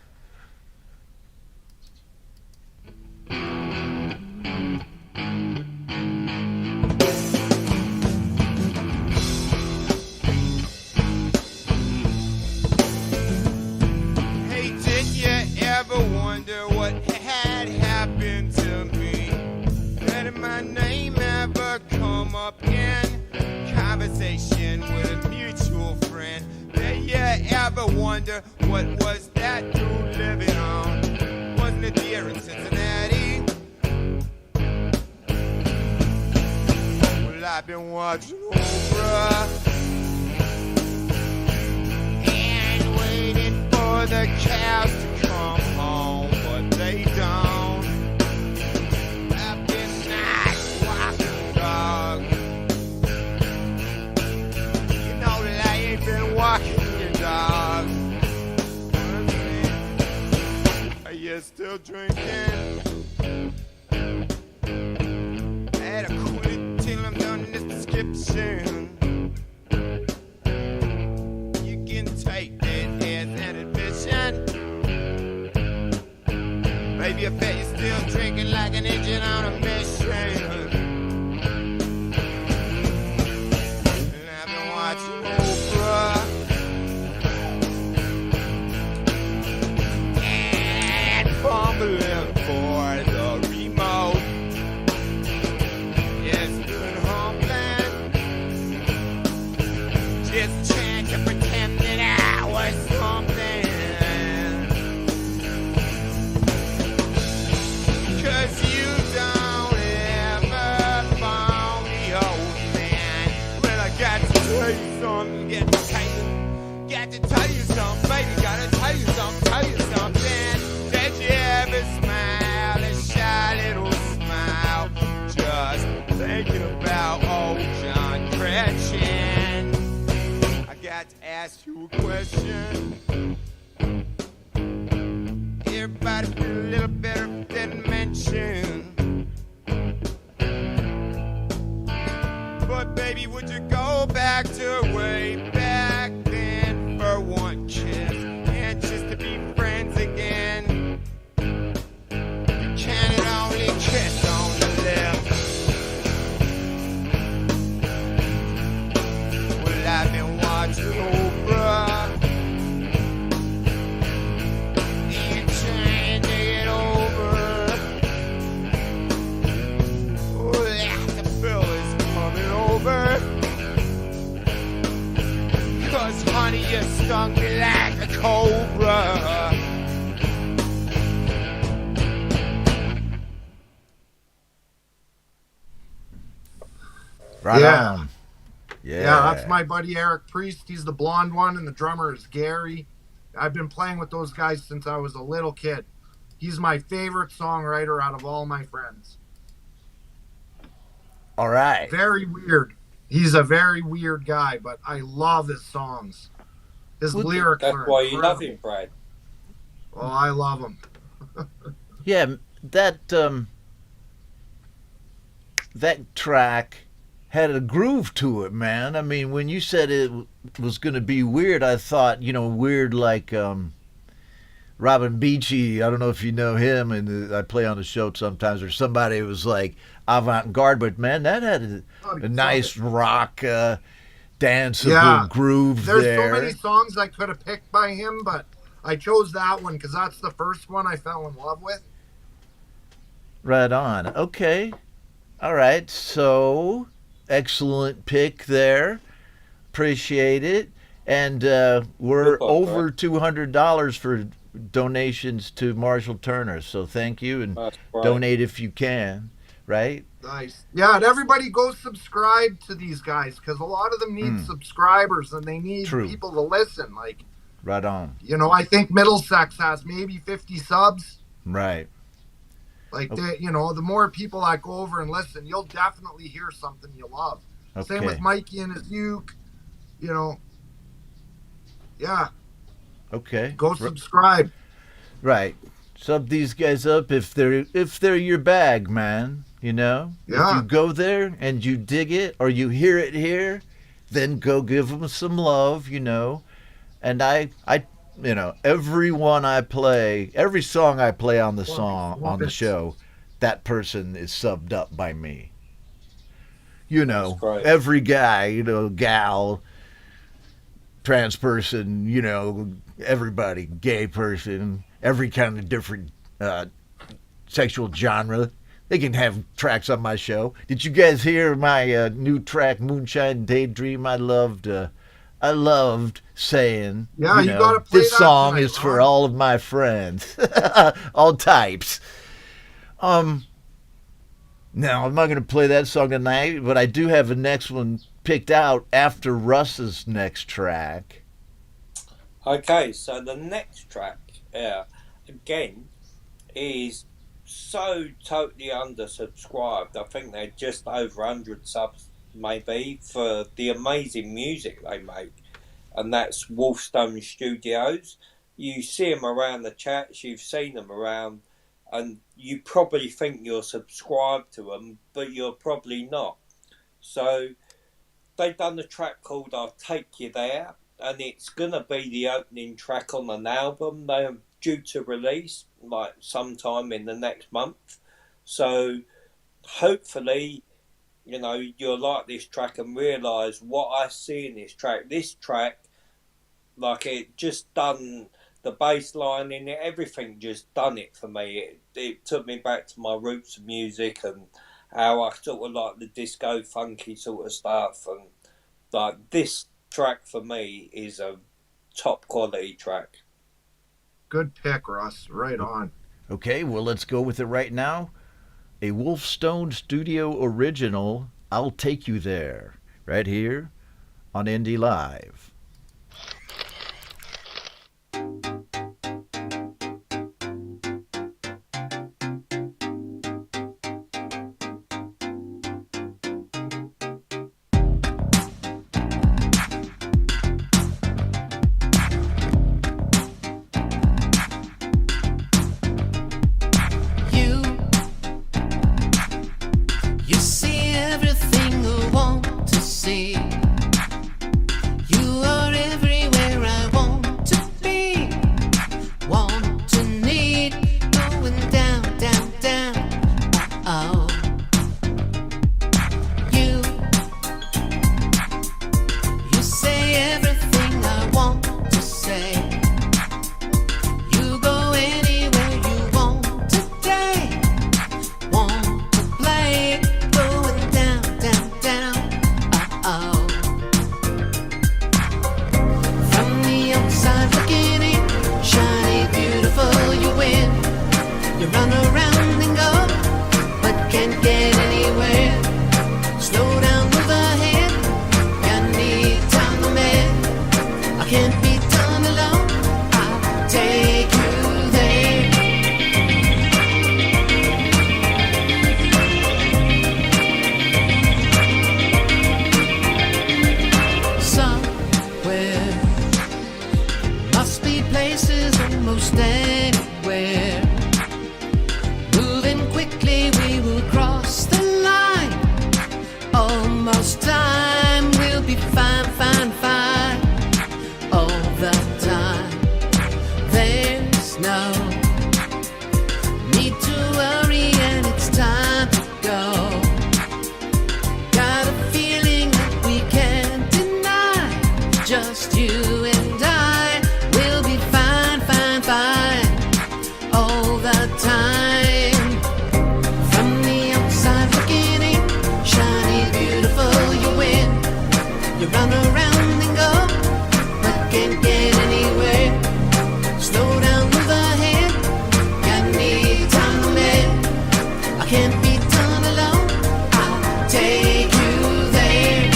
ever wonder what was that dude living on? Wasn't it here in Cincinnati? Well, I've been watching Oprah and waiting for the cows to come home, but they don't. I've been nice walking dog. You know that I ain't been walking your dog. Are you still drinking? I had a cool it till I'm done this description. You can take that as an admission. Maybe I bet you're still drinking like an engine on a mission. And I've been watching Oprah and fumbling for the remote. Yes, doing homeland. Just trying to pretend that I was something. 'Cause you don't ever phone the old man. Well, I got to tell you something, got to tell you something, baby, gotta tell you something. Did you ever smile, a shy little smile, just thinking about old John Gretchen? I got to ask you a question. Everybody feel a little better than mention. But baby, would you go back to way back then for one kiss and just to be friends again? You can only kiss on the lips. Well, I've been watching Oprah and trying to get over. Oh, yeah, the bill is coming over. 'Cause honey, you stung me like a cobra. Right Yeah. on. Yeah. Yeah, that's my buddy Eric Priest. He's the blonde one, and the drummer is Gary. I've been playing with those guys since I was a little kid. He's my favorite songwriter out of all my friends. All right. Very weird. He's a very weird guy, but I love his songs. His lyrics That's are why you love incredible. him, Brad. Oh, I love him. Yeah, that track had a groove to it, man. I mean, when you said it was going to be weird, I thought, weird like Robin Beachy. I don't know if you know him, and I play on the show sometimes, or somebody was like avant-garde, but man, that had a nice rock, danceable groove There's there. so many songs I could have picked by him, but I chose that one because that's the first one I fell in love with. Right on. Okay. All right. So, excellent pick there. Appreciate it. And we're over $200 for donations to Marshall Turner. So thank you, and donate if you can. Right? Nice. Yeah, and everybody go subscribe to these guys because a lot of them need subscribers and they need people to listen. Like, right on. I think Middlesex has maybe 50 subs. Right. Like, the more people that go over and listen, you'll definitely hear something you love. Okay. Same with Mikey and his uke, Yeah. Okay. Go subscribe. Right. Sub these guys up if they're your bag, man. Yeah. If you go there and you dig it or you hear it here, then go give them some love, And I everyone I play, every song I play on the show, that person is subbed up by me. Every guy, gal, trans person, everybody, gay person, every kind of different sexual genre. They can have tracks on my show. Did you guys hear my new track, Moonshine Daydream? I loved I loved saying, Yeah, you gotta play this that song tonight, is for Ron. all of my friends, all types. Now, I'm not going to play that song tonight, but I do have the next one picked out after Russ's next track. Okay, so the next track, again, is so totally undersubscribed. I think they're just over 100 subs, maybe, for the amazing music they make. And that's Wolfstone Studios. You see them around the chats, you've seen them around, and you probably think you're subscribed to them, but you're probably not. So they've done a track called I'll Take You There, and it's going to be the opening track on an album they are due to release like sometime in the next month. So hopefully, you'll like this track and realise what I see in this track. This track, like, it just done the bass line in it, everything just done it for me. It took me back to my roots of music and how I sort of like the disco funky sort of stuff, and like this track for me is a top quality track. Good pick, Russ. Right on. Okay, well, let's go with it right now. A Wolfstone Studio original, I'll Take You There, right here on Indie Live. You see everything I want to see. You are everywhere I want to be. Want to need, going down, down, down. Oh, you say everything I want to say. You go anywhere you want today. Want to play, going down, down, down. Oh, from the outside looking in, shiny, beautiful, you win. You run around and go, but can't get anywhere. Slow down, move ahead. You need time to man. I can't be done alone. I'll take you there. Somewhere must be places almost anywhere. Moving quickly, we will cross the line. Almost time, we'll be fine, fine, fine. All the time, there's no need to worry, and it's time to go. Got a feeling that we can't deny. Just you and I will be fine, fine, fine. All the time. From the outside looking in, shiny, beautiful, you win. You run around and go, but can't get anywhere. Slow down, move ahead. You need time to mend. I can't be done alone. I'll take you there.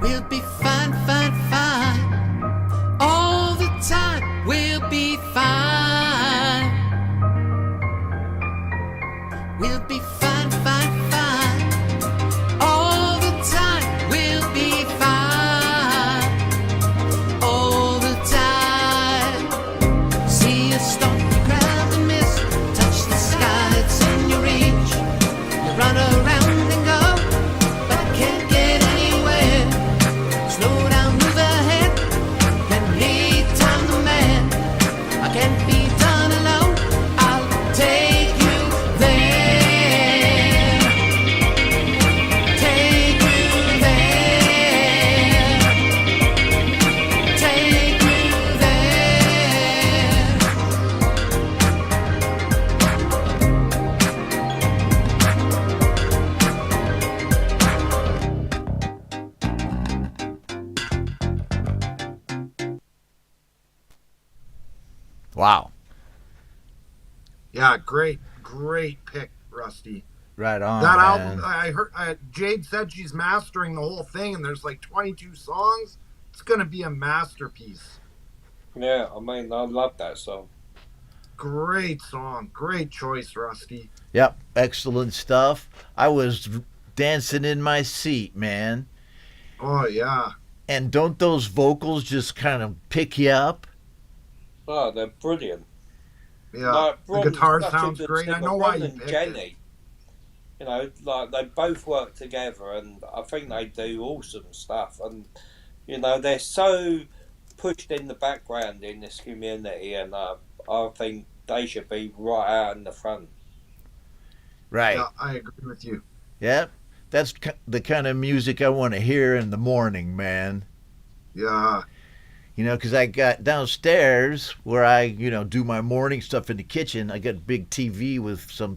We'll be fine, fine, fine. All the time, we'll be fine. We'll be fine, fine, fine. All the time, we'll be fine. All the time. See a storm, you grab the mist, touch the sky, it's in your reach. You run around and go, but can't get anywhere. Slow down, move ahead. You need time to man. I can't be Wow. Yeah, great pick, Rusty. Right on. That man. album, I heard Jade said she's mastering the whole thing, and there's like 22 songs. It's gonna be a masterpiece. Yeah, I mean, I love that song. Great song, great choice, Rusty. Yep, excellent stuff. I was dancing in my seat, man. Oh yeah, And don't those vocals just kind of pick you up? Oh, they're brilliant. yeah. Like, The Ron's guitar such a sounds good great. I singer. know why Ron you and picked Jenny, it. you know, like they both work together, and I think they do awesome stuff. And you know, they're so pushed in the background in this community, and I think they should be right out in the front. Right. Yeah, I agree with you. Yep. That's the kind of music I want to hear in the morning, man. Yeah, You know, because I got downstairs where I, do my morning stuff in the kitchen. I got a big TV with some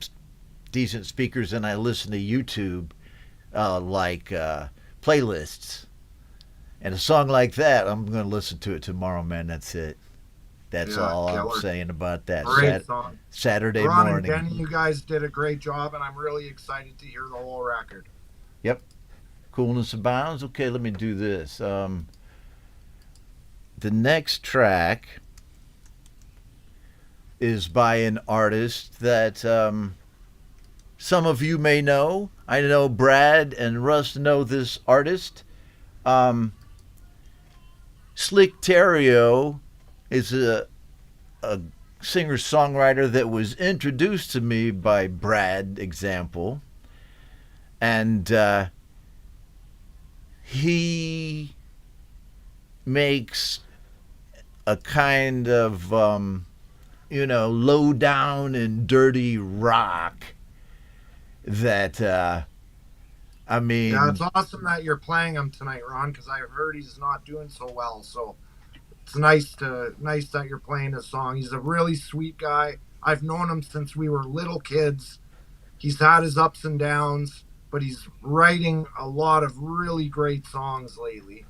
decent speakers, and I listen to YouTube, playlists. And a song like that, I'm going to listen to it tomorrow, man. That's it. That's Yeah, all I'm killer. saying about that. great song. Saturday Ron morning. and Jenny, you guys did a great job, and I'm really excited to hear the whole record. Coolness abounds. Okay, let me do this. The next track is by an artist that some of you may know. I know Brad and Russ know this artist. Slick Terrio is a singer-songwriter that was introduced to me by Brad Example. And he makes a kind of, low down and dirty rock that, I mean... Yeah, it's awesome that you're playing him tonight, Ron, because I've heard he's not doing so well. So it's nice that you're playing his song. He's a really sweet guy. I've known him since we were little kids. He's had his ups and downs, but he's writing a lot of really great songs lately.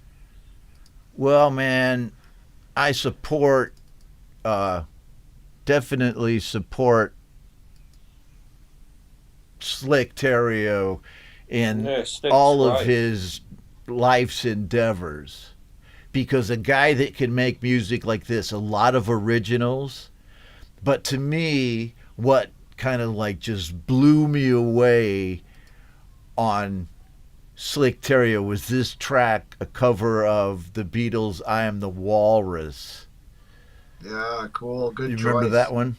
Well, man, I definitely support Slick Terrio in Slick's all of great. his life's endeavors. Because a guy that can make music like this, a lot of originals, but to me, what kind of like just blew me away on Slick Terrio was this track, a cover of the Beatles' I Am the Walrus. Yeah, cool. Good You choice. remember that one?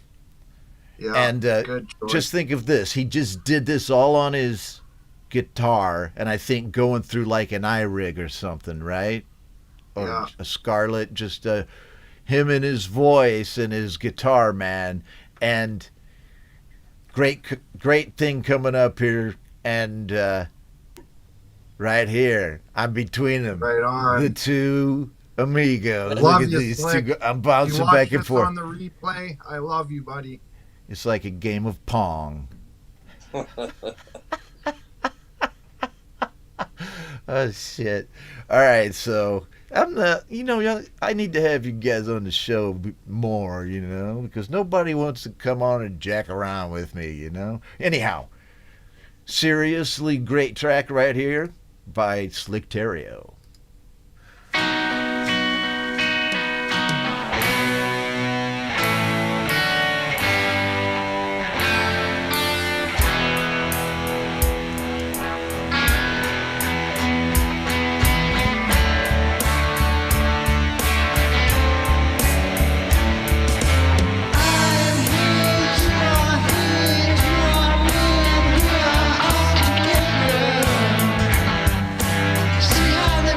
Yeah, And good choice. just think of this. He just did this all on his guitar, and I think going through like an iRig or something, right? Or Yeah. a Scarlett, just him and his voice and his guitar, man. And great thing coming up here. And right here, I'm between them. Right on. The two amigos. Love Look at you, these Slick. two. I'm You bouncing watch back and this forth. on the replay. I love you, buddy. It's like a game of Pong. Oh, shit. All right, so I'm not, I need to have you guys on the show more, because nobody wants to come on and jack around with me, Anyhow, seriously great track right here by Slick Terrio. See how they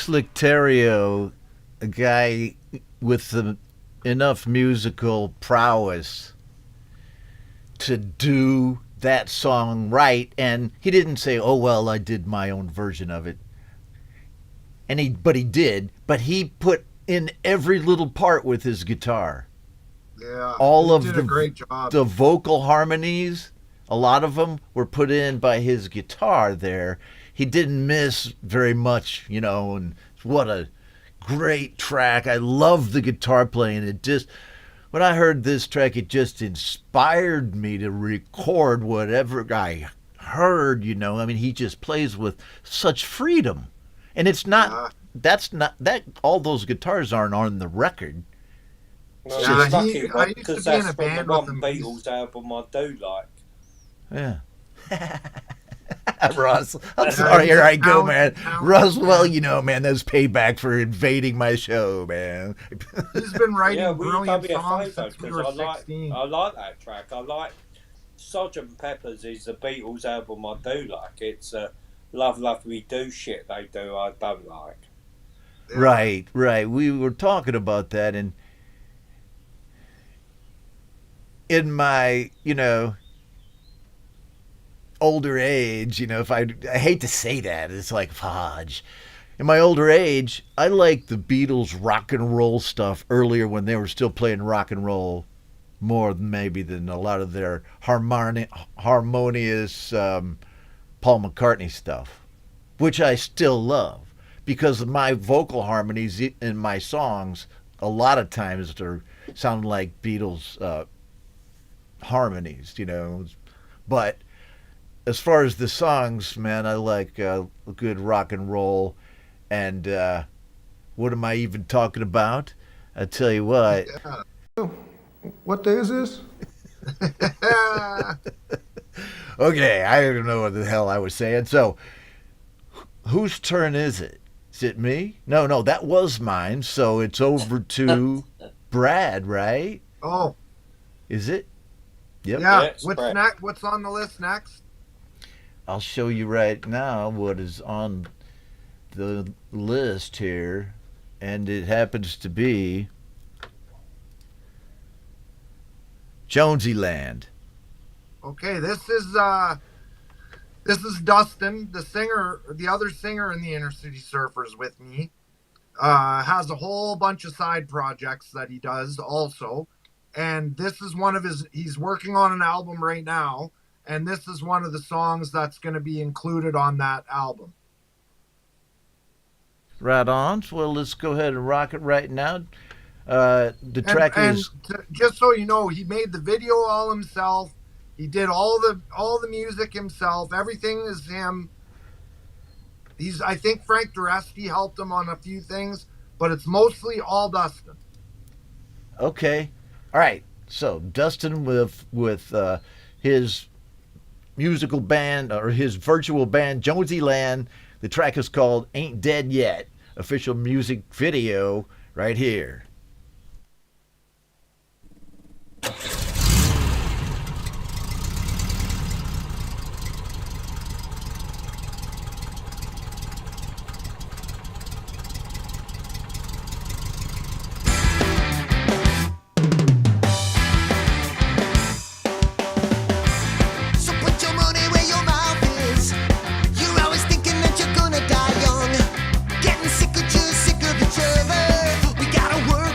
Slick Terrio, a guy with enough musical prowess to do that song right, and he didn't say, "Oh well, I did my own version of it." But he did. But he put in every little part with his guitar. Yeah, All he of did the a great job. the vocal harmonies, a lot of them were put in by his guitar there. He didn't miss very much, and what a great track. I love the guitar playing. When I heard this track, it just inspired me to record whatever I heard, he just plays with such freedom. And it's not, all those guitars aren't on the record. Well, Yeah, it's lucky, I Rob, used to because be in that's a from the band with one him. Beatles album I do like. Yeah. Russ, I'm sorry, here I go, man. Russ, well, man, that's payback for invading my show, man. He's been writing Yeah, will you do brilliant me a songs favour? since we Because were I 16. like that track. I like Sgt. Pepper's is the Beatles album I do like. It's Love, Love, We Do shit they do I don't like. Right. We were talking about that, and in my, older age, if I hate to say that, it's like fudge. In my older age, I like the Beatles rock and roll stuff earlier when they were still playing rock and roll more maybe than a lot of their harmonious Paul McCartney stuff, which I still love because my vocal harmonies in my songs a lot of times sound like Beatles harmonies, but as far as the songs, man, I like good rock and roll. And what am I even talking about? I tell you what. Yeah. What day is this? Okay, I don't know what the hell I was saying. So, whose turn is it? Is it me? No, that was mine. So it's over to Brad, right? Oh, Is it? Yep. yeah. it's What's Brett. next? What's on the list next? I'll show you right now what is on the list here, and it happens to be Jonesy Land. Okay, this is Dustin, the singer, the other singer in the Inner City Surfers with me. Has a whole bunch of side projects that he does also. And this is one of he's working on an album right now. And this is one of the songs that's going to be included on that album. Right on. Well, let's go ahead and rock it right now. The track is just so you know, he made the video all himself. He did all the music himself. Everything is him. I think Frank Duresti helped him on a few things, but it's mostly all Dustin. okay. All right. So Dustin with his musical band or his virtual band Jonesy Land. The track is called "Ain't Dead Yet." Official music video right here. So put your money where your mouth is. You're always thinking that you're gonna die young. Getting sick of just sick of each other. We got a world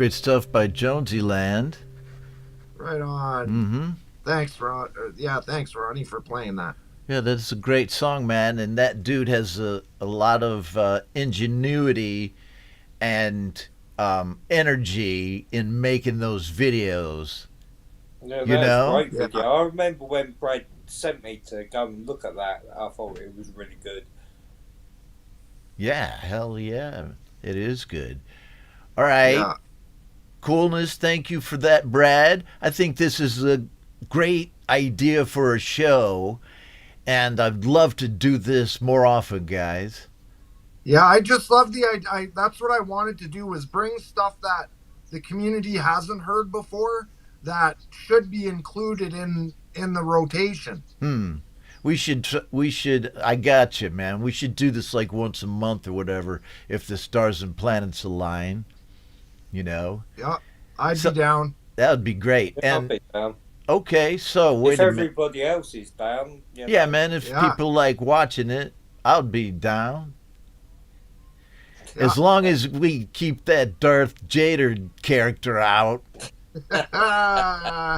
Great stuff by Jonesy Land. Right on. Mm-hmm. Thanks, Ron. Thanks, Ronnie, for playing that. Yeah, that's a great song, man. And that dude has a lot of ingenuity and energy in making those videos. Yeah, You that's know? a great video. I remember when Brad sent me to go and look at that. I thought it was really good. Yeah, hell yeah. It is good. All right. Yeah. Coolness, thank you for that, Brad. I think this is a great idea for a show, and I'd love to do this more often, guys. Yeah, I just love the idea. That's what I wanted to do, was bring stuff that the community hasn't heard before that should be included in the rotation. We should, I got you, man. We should do this like once a month or whatever if the stars and planets align, you know? Yeah, I'd be down. That would be great. Yeah, I'll And be down. okay, so wait If a minute. everybody else is down, you know. Yeah, man, if people like watching it, I'll be down. Yeah. As long as we keep that Darth Jader character out.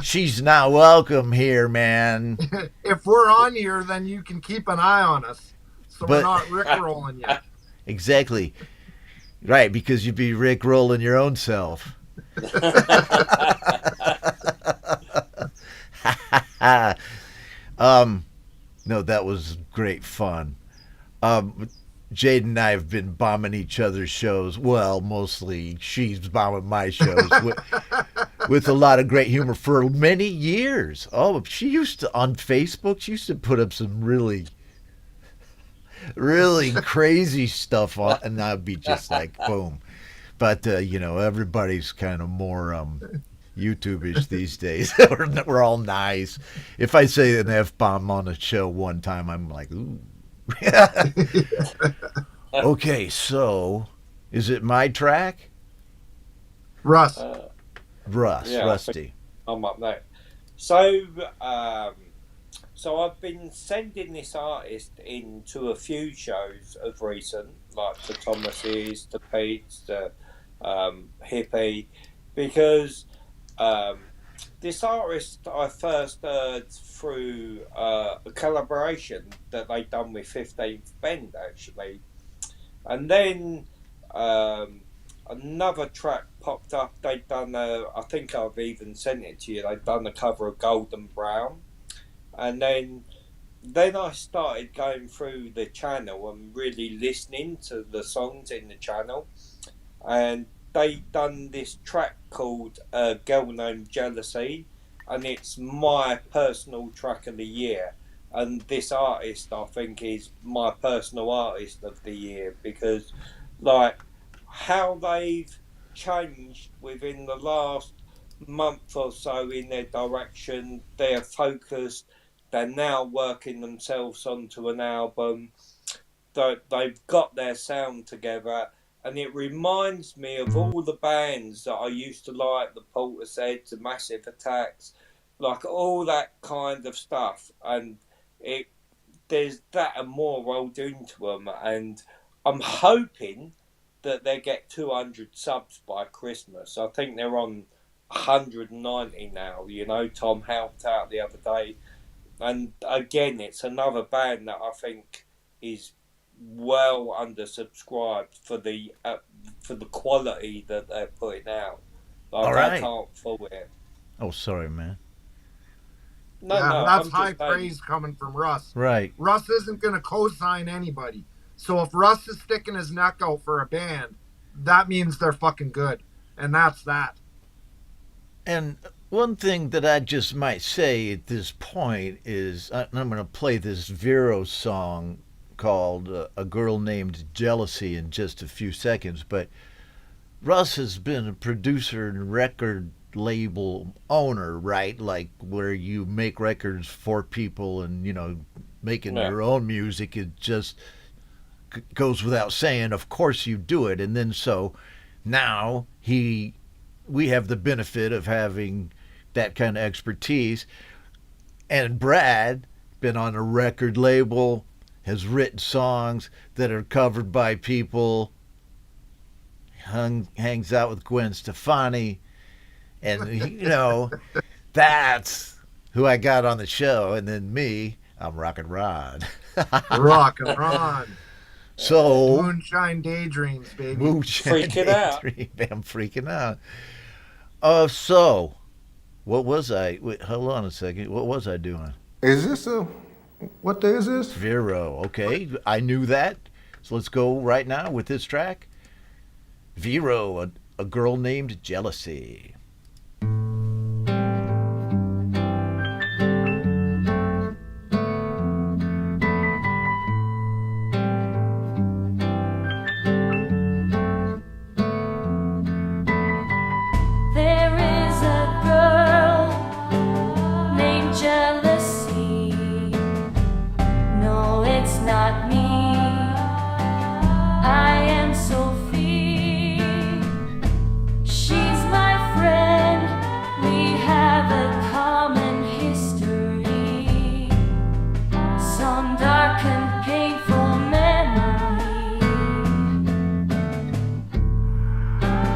She's not welcome here, man. If we're on here, then you can keep an eye on us, so we're not rickrolling you. Exactly. Right, because you'd be Rick rolling your own self. No, that was great fun. Jade and I have been bombing each other's shows. Well, mostly she's bombing my shows with a lot of great humor for many years. Oh, she used to, on Facebook, she used to put up some really crazy stuff on, and I'd be just like, boom. But, everybody's kind of more YouTube-ish these days. We're all nice. If I say an F-bomb on a show one time, I'm like, ooh. Okay, so is it my track? Russ. Rusty. I'm up there. So I've been sending this artist into a few shows of recent, like the Thomases, the Pete's, the Hippie, because this artist I first heard through a collaboration that they'd done with 15th Bend, actually. And then another track popped up. They'd done I think I've even sent it to you. They'd done a cover of Golden Brown. And then I started going through the channel and really listening to the songs in the channel. And they done this track called A Girl Named Jealousy, and it's my personal track of the year. And this artist, I think, is my personal artist of the year, because like how they've changed within the last month or so in their direction, their focus, they're now working themselves onto an album, they've got their sound together. And it reminds me of all the bands that I used to like, the Portisheads, the Massive Attacks, like all that kind of stuff. And there's that and more rolled into them. And I'm hoping that they get 200 subs by Christmas. I think they're on 190 now. Tom helped out the other day. And again, it's another band that I think is well undersubscribed for the quality that they're putting out. Like, all right. I can't fault it. Oh, sorry, man. No, that's I'm high just saying. praise coming from Russ. Right. Russ isn't going to co-sign anybody. So if Russ is sticking his neck out for a band, that means they're fucking good. And that's that. And one thing that I just might say at this point is, I'm going to play this Vero song called A Girl Named Jealousy in just a few seconds, but Russ has been a producer and record label owner, right? Like where you make records for people and, making your own music, it just goes without saying. Of course you do it. And then so now we have the benefit of having that kind of expertise. And Brad, been on a record label, has written songs that are covered by people. hangs out with Gwen Stefani, and that's who I got on the show. And then me, I'm Rockin' Ron. Rockin' Ron. So Moonshine Daydreams, baby. Moonshine Freaking out. Daydream. I'm freaking out. So what was I? Wait, hold on a second. What was I doing? Is this what day is this? Vero. Okay, I knew that. So let's go right now with this track. Vero, a girl named Jealousy. There is a girl named Jealousy. No, it's not me. I am Sophie. She's my friend. We have a common history. Some dark and painful memory.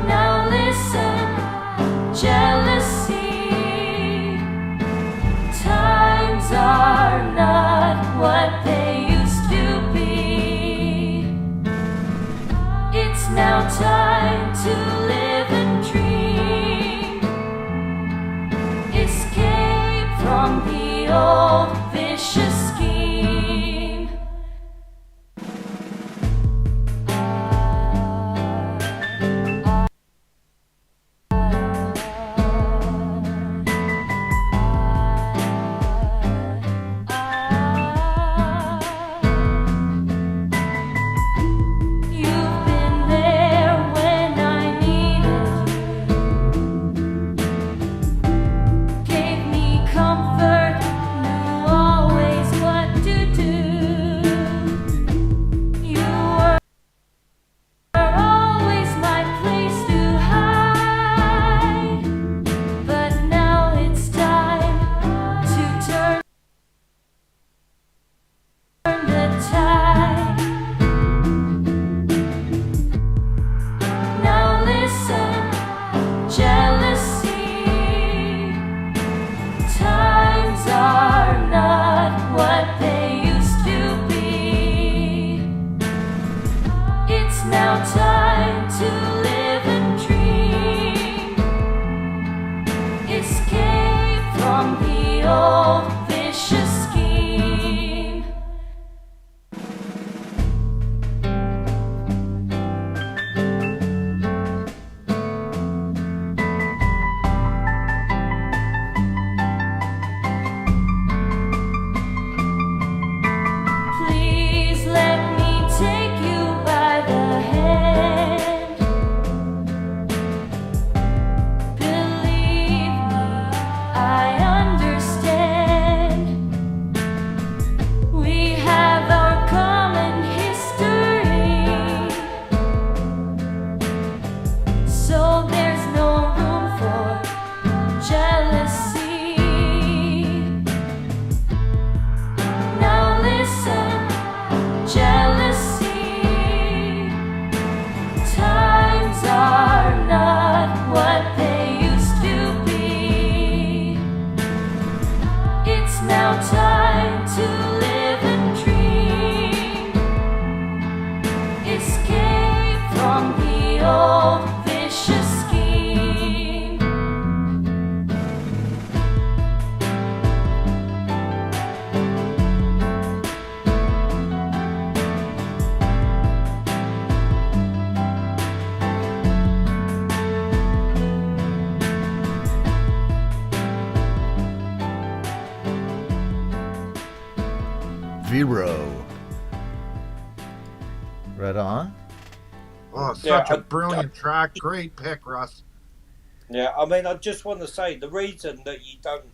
Now listen, jealousy. Times are not what they used to be. It's now time to live and dream. Escape from the old vicious scheme. You've been there when I needed you. Gave me comfort, knew always what to do. You were always my place to hide. But now it's time to turn the tide. Now listen, jealousy. Times are not what they used to be. It's now time to live and dream. Escape from the old vicious scheme. Please let me take you by the hand. Believe me, I understand. We have our common history, so there's no room for jealousy. Now listen, jealousy. Times are not what they used to be. It's now time to live and dream. Escape from the old vicious scheme. Vero. Right on. Oh, such Yeah, a brilliant track. Great pick, Russ. Yeah, I mean, I just want to say the reason that you don't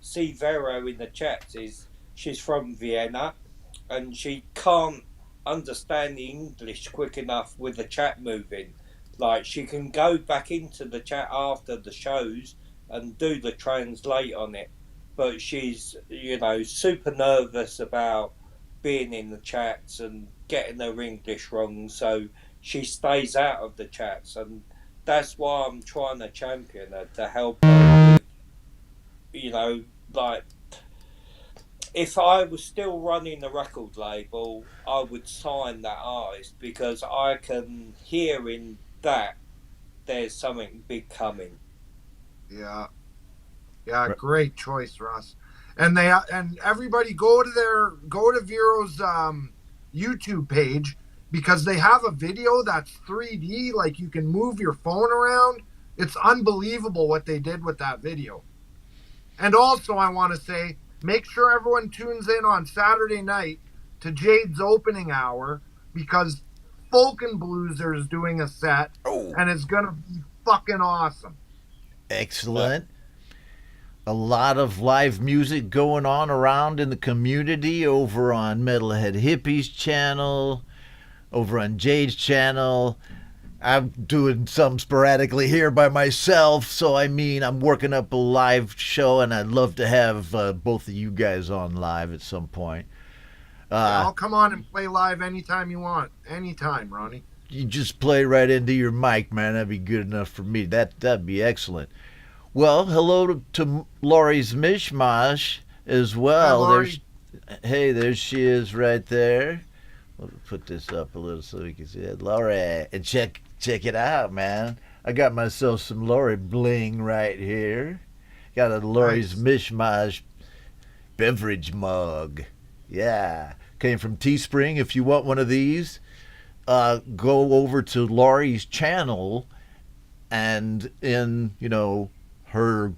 see Vero in the chats is she's from Vienna and she can't understand the English quick enough with the chat moving. Like, she can go back into the chat after the shows and do the translate on it, but she's, super nervous about being in the chats and getting her English wrong, so she stays out of the chats, and that's why I'm trying to champion her to help her with, you know, like, if I was still running the record label, I would sign that artist, because I can hear in that there's something big coming. Yeah, great choice, Russ. And everybody go to Vero's YouTube page, because they have a video that's 3D, like you can move your phone around. It's unbelievable what they did with that video. And also, I want to say, make sure everyone tunes in on Saturday night to Jade's opening hour, because Folk and Bluesers doing a set, and it's gonna be fucking awesome. Excellent. A lot of live music going on around in the community, over on Metalhead Hippies channel, over on Jade's channel. I'm doing some sporadically here by myself, so I mean, I'm working up a live show, and I'd love to have both of you guys on live at some point. I'll come on and play live anytime you want. Anytime, Ronnie. You just play right into your mic, man. That'd be good enough for me. That'd be excellent. Well, hello to Laurie's Mishmash as well. Hi, Laurie. There she is right there. We'll put this up a little so we can see it. Laurie, and check it out, man. I got myself some Laurie bling right here. Got a Laurie's Mishmash beverage mug. Yeah. Came from Teespring. If you want one of these, go over to Laurie's channel, and in, her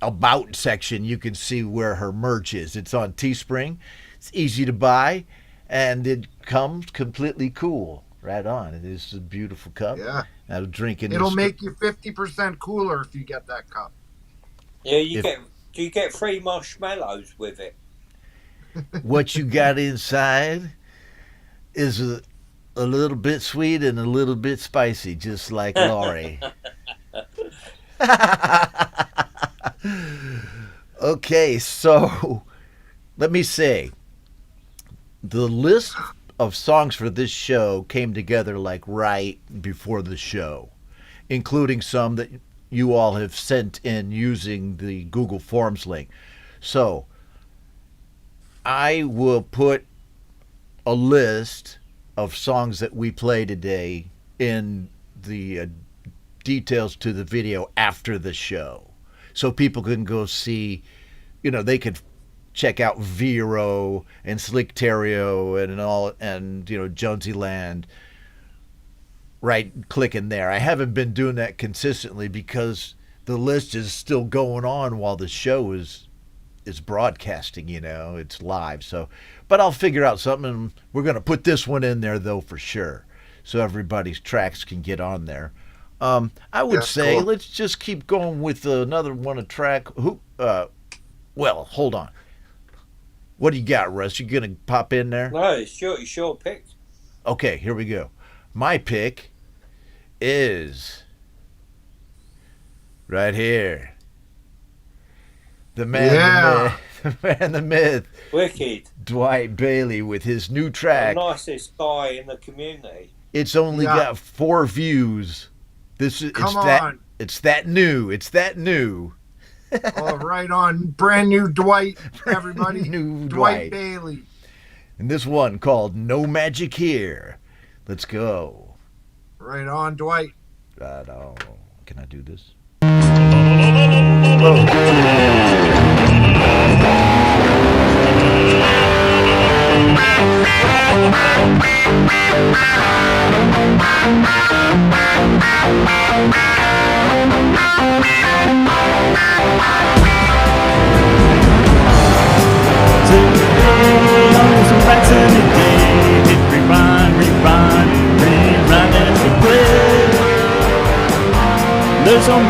about section, you can see where her merch is. It's on Teespring. It's easy to buy, and it comes completely cool. Right on. It is a beautiful cup. Yeah. I'll drink in. It'll make you 50% cooler if you get that cup. Yeah, do you get free marshmallows with it? What you got inside is a little bit sweet and a little bit spicy, just like Laurie. Okay, so let me say, the list of songs for this show came together like right before the show, including some that you all have sent in using the Google Forms link. So I will put a list of songs that we play today in the details to the video after the show, so people can go see, they could check out Vero and Slick Terrio and all, and Jonesy Land, right clicking there. I haven't been doing that consistently because the list is still going on while the show is broadcasting, it's live. So, but I'll figure out something, and we're going to put this one in there though for sure, so everybody's tracks can get on there. I would say cool. Let's just keep going with another one, a track. Well, hold on. What do you got, Russ? You going to pop in there? No, it's your pick. Okay, here we go. My pick is right here. The man, the man, the myth. Wicked. Dwight Bailey with his new track. The nicest guy in the community. It's only got 4 views. It's that new. It's that new. Oh, right on. Brand new Dwight, everybody. New Dwight Bailey. And this one called No Magic Here. Let's go. Right on, Dwight. Right on. Can I do this? Back to the day, hit rewind, rewrite, that's the play. There's some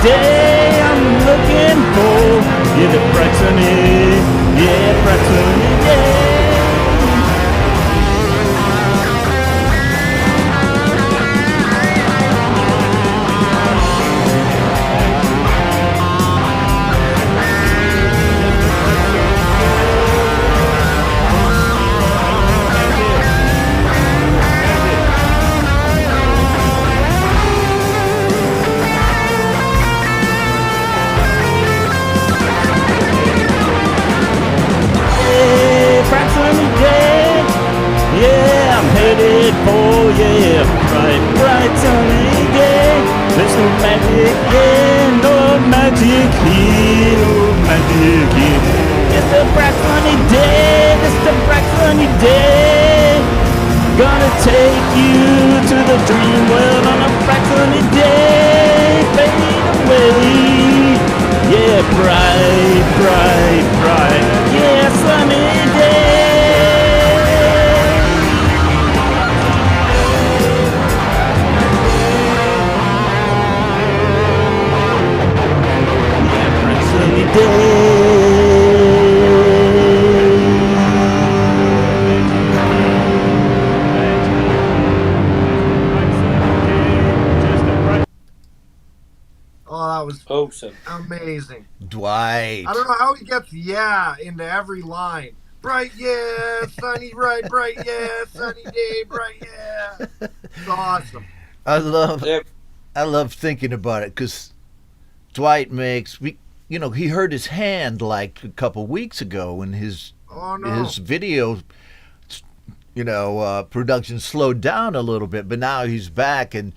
day I'm looking for. Yeah, the bright sunny, yeah, bright sunny day. Bright sunny day, yeah, I'm headed for, yeah, bright sunny day. There's no magic, yeah, no magic here, no magic here. It's a bright sunny day, it's a bright sunny day. Gonna take you to the dream world on a bright sunny day. Fade away, yeah, bright, yeah, sunny day. Yeah, bright sunny day. Oh, that was Awesome. amazing. Dwight. I don't know how he gets yeah into every line. Bright, yeah, sunny, bright, yeah, sunny day, bright, yeah. It's awesome. I love Yeah. I love thinking about it because Dwight makes he hurt his hand like a couple weeks ago when his Oh, no. his video production slowed down a little bit, but now he's back, and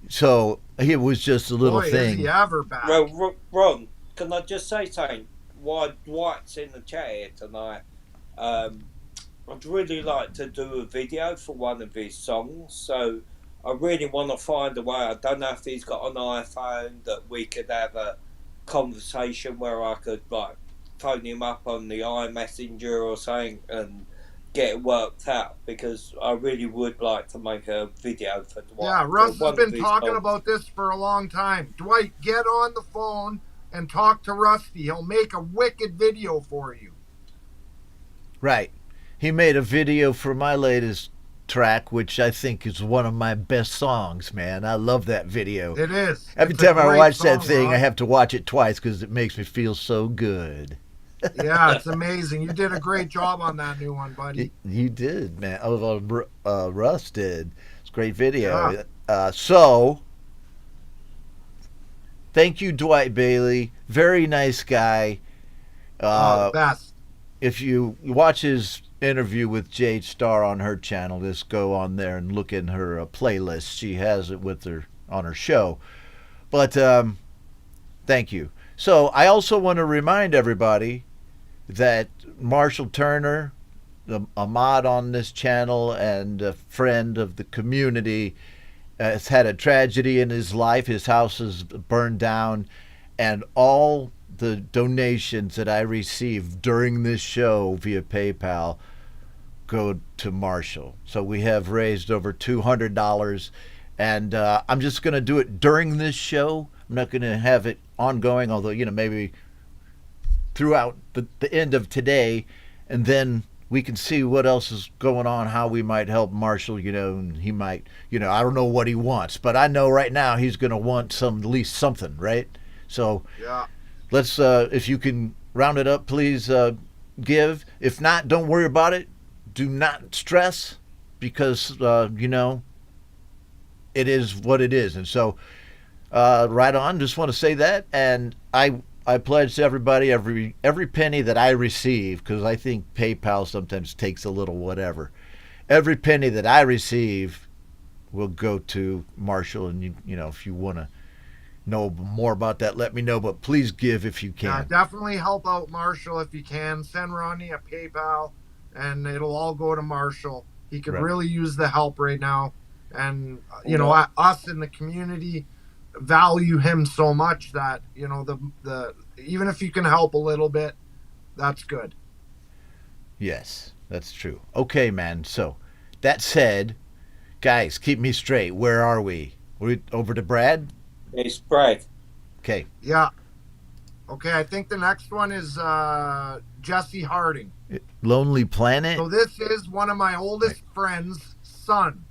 so it was just a little Boy, thing. is he ever back. Well, Ron, can I just say something? While Dwight's in the chat here tonight, I'd really like to do a video for one of his songs. So I really want to find a way. I don't know if he's got an iPhone that we could have a conversation where I could like phone him up on the iMessenger or something and get it worked out, because I really would like to make a video for Dwight. Yeah, Russ for one has been of his talking songs. about this for a long time. Dwight, get on the phone and talk to Rusty. He'll make a wicked video for you. Right. He made a video for my latest track, which I think is one of my best songs, man. I love that video. It is. Every It's a time I great watch that song, thing, I Ron. have to watch it twice because it makes me feel so good. Yeah, it's amazing. You did a great job on that new one, buddy. You did, man. Russ did. It's a great video. So, thank you, Dwight Bailey. Very nice guy. Best. If you watch his interview with Jade Starr on her channel, just go on there and look in her playlist. She has it with her on her show. But thank you. So I also want to remind everybody that Marshall Turner, a mod on this channel and a friend of the community, has had a tragedy in his life. His house is burned down, and all the donations that I receive during this show via PayPal go to Marshall. So we have raised over $200, and I'm just going to do it during this show. I'm not going to have it ongoing, although, maybe throughout the end of today, and then we can see what else is going on, how we might help Marshall, and he might, I don't know what he wants, but I know right now he's going to want at least something, right? So Yeah. let's, if you can round it up, please give. If not, don't worry about it. Do not stress, because, it is what it is. And so, right on, just want to say that. And I pledge to everybody every penny that I receive, because I think PayPal sometimes takes a little whatever. Every penny that I receive will go to Marshall, and if you want to know more about that, let me know. But please give if you Yeah, can. definitely help out Marshall if you can. Send Ronnie a PayPal, and it'll all go to Marshall. He could Right. really use the help right now. And, us in the community value him so much that, the even if you can help a little bit, that's good. Yes, that's true. Okay, man. So that said, guys, keep me straight. Where are we? We over to Brad? It's Brad. Okay. Yeah. Okay, I think the next one is Jesse Harding. Lonely Planet. So this is one of my oldest friend's son.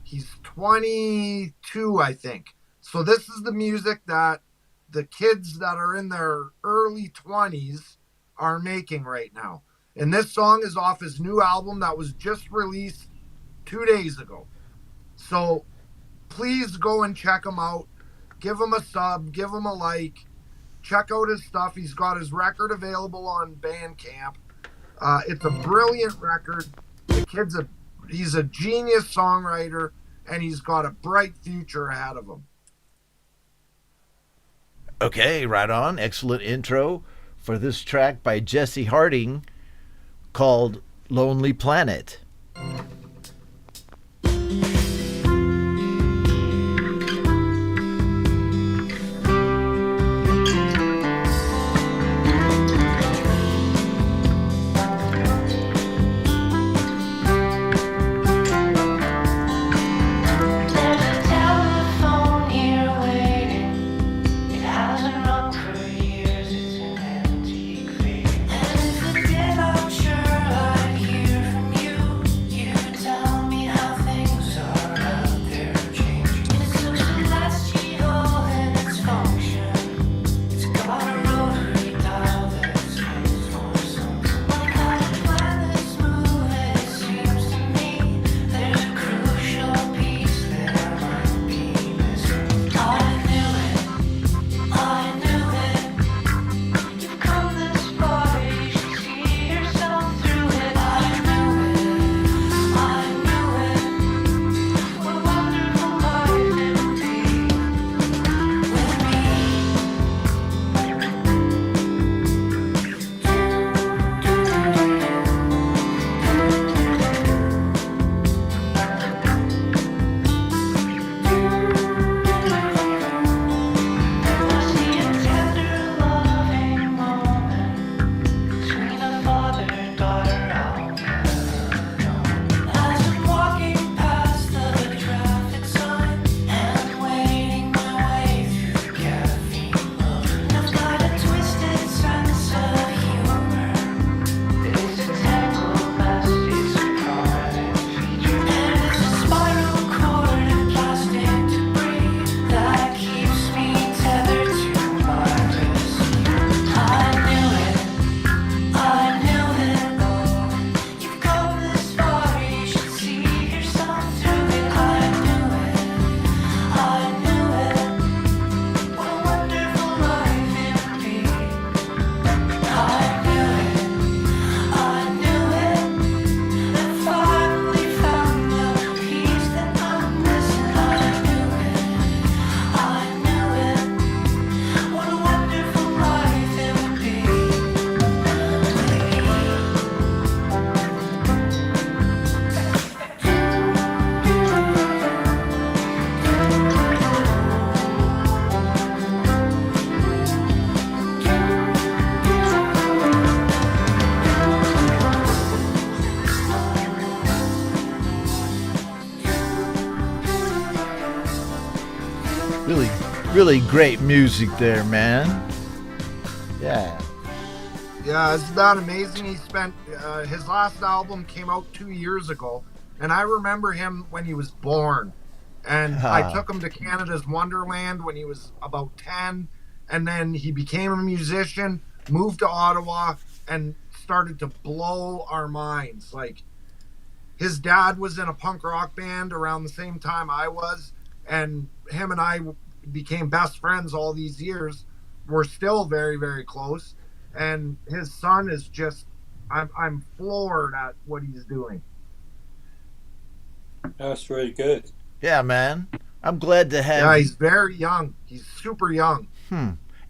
He's 22, I think. So this is the music that the kids that are in their early 20s are making right now. And this song is off his new album that was just released 2 days ago. So please go and check him out. Give him a sub, give him a like. Check out his stuff. He's got his record available on Bandcamp. It's a brilliant record. The kid's he's a genius songwriter, and he's got a bright future ahead of him. Okay, right on. Excellent intro for this track by Jesse Harding called Lonely Planet. Really great music there, man. Yeah. Yeah, isn't that amazing? He spent his last album came out 2 years ago, and I remember him when he was born. And I took him to Canada's Wonderland when he was about 10, and then he became a musician, moved to Ottawa, and started to blow our minds. Like, his dad was in a punk rock band around the same time I was, and him and I became best friends all these years. We're still very, very close. And his son is just, I'm floored at what he's doing. That's really good. Yeah, man. I'm glad to have. Yeah, he's very young. He's super young.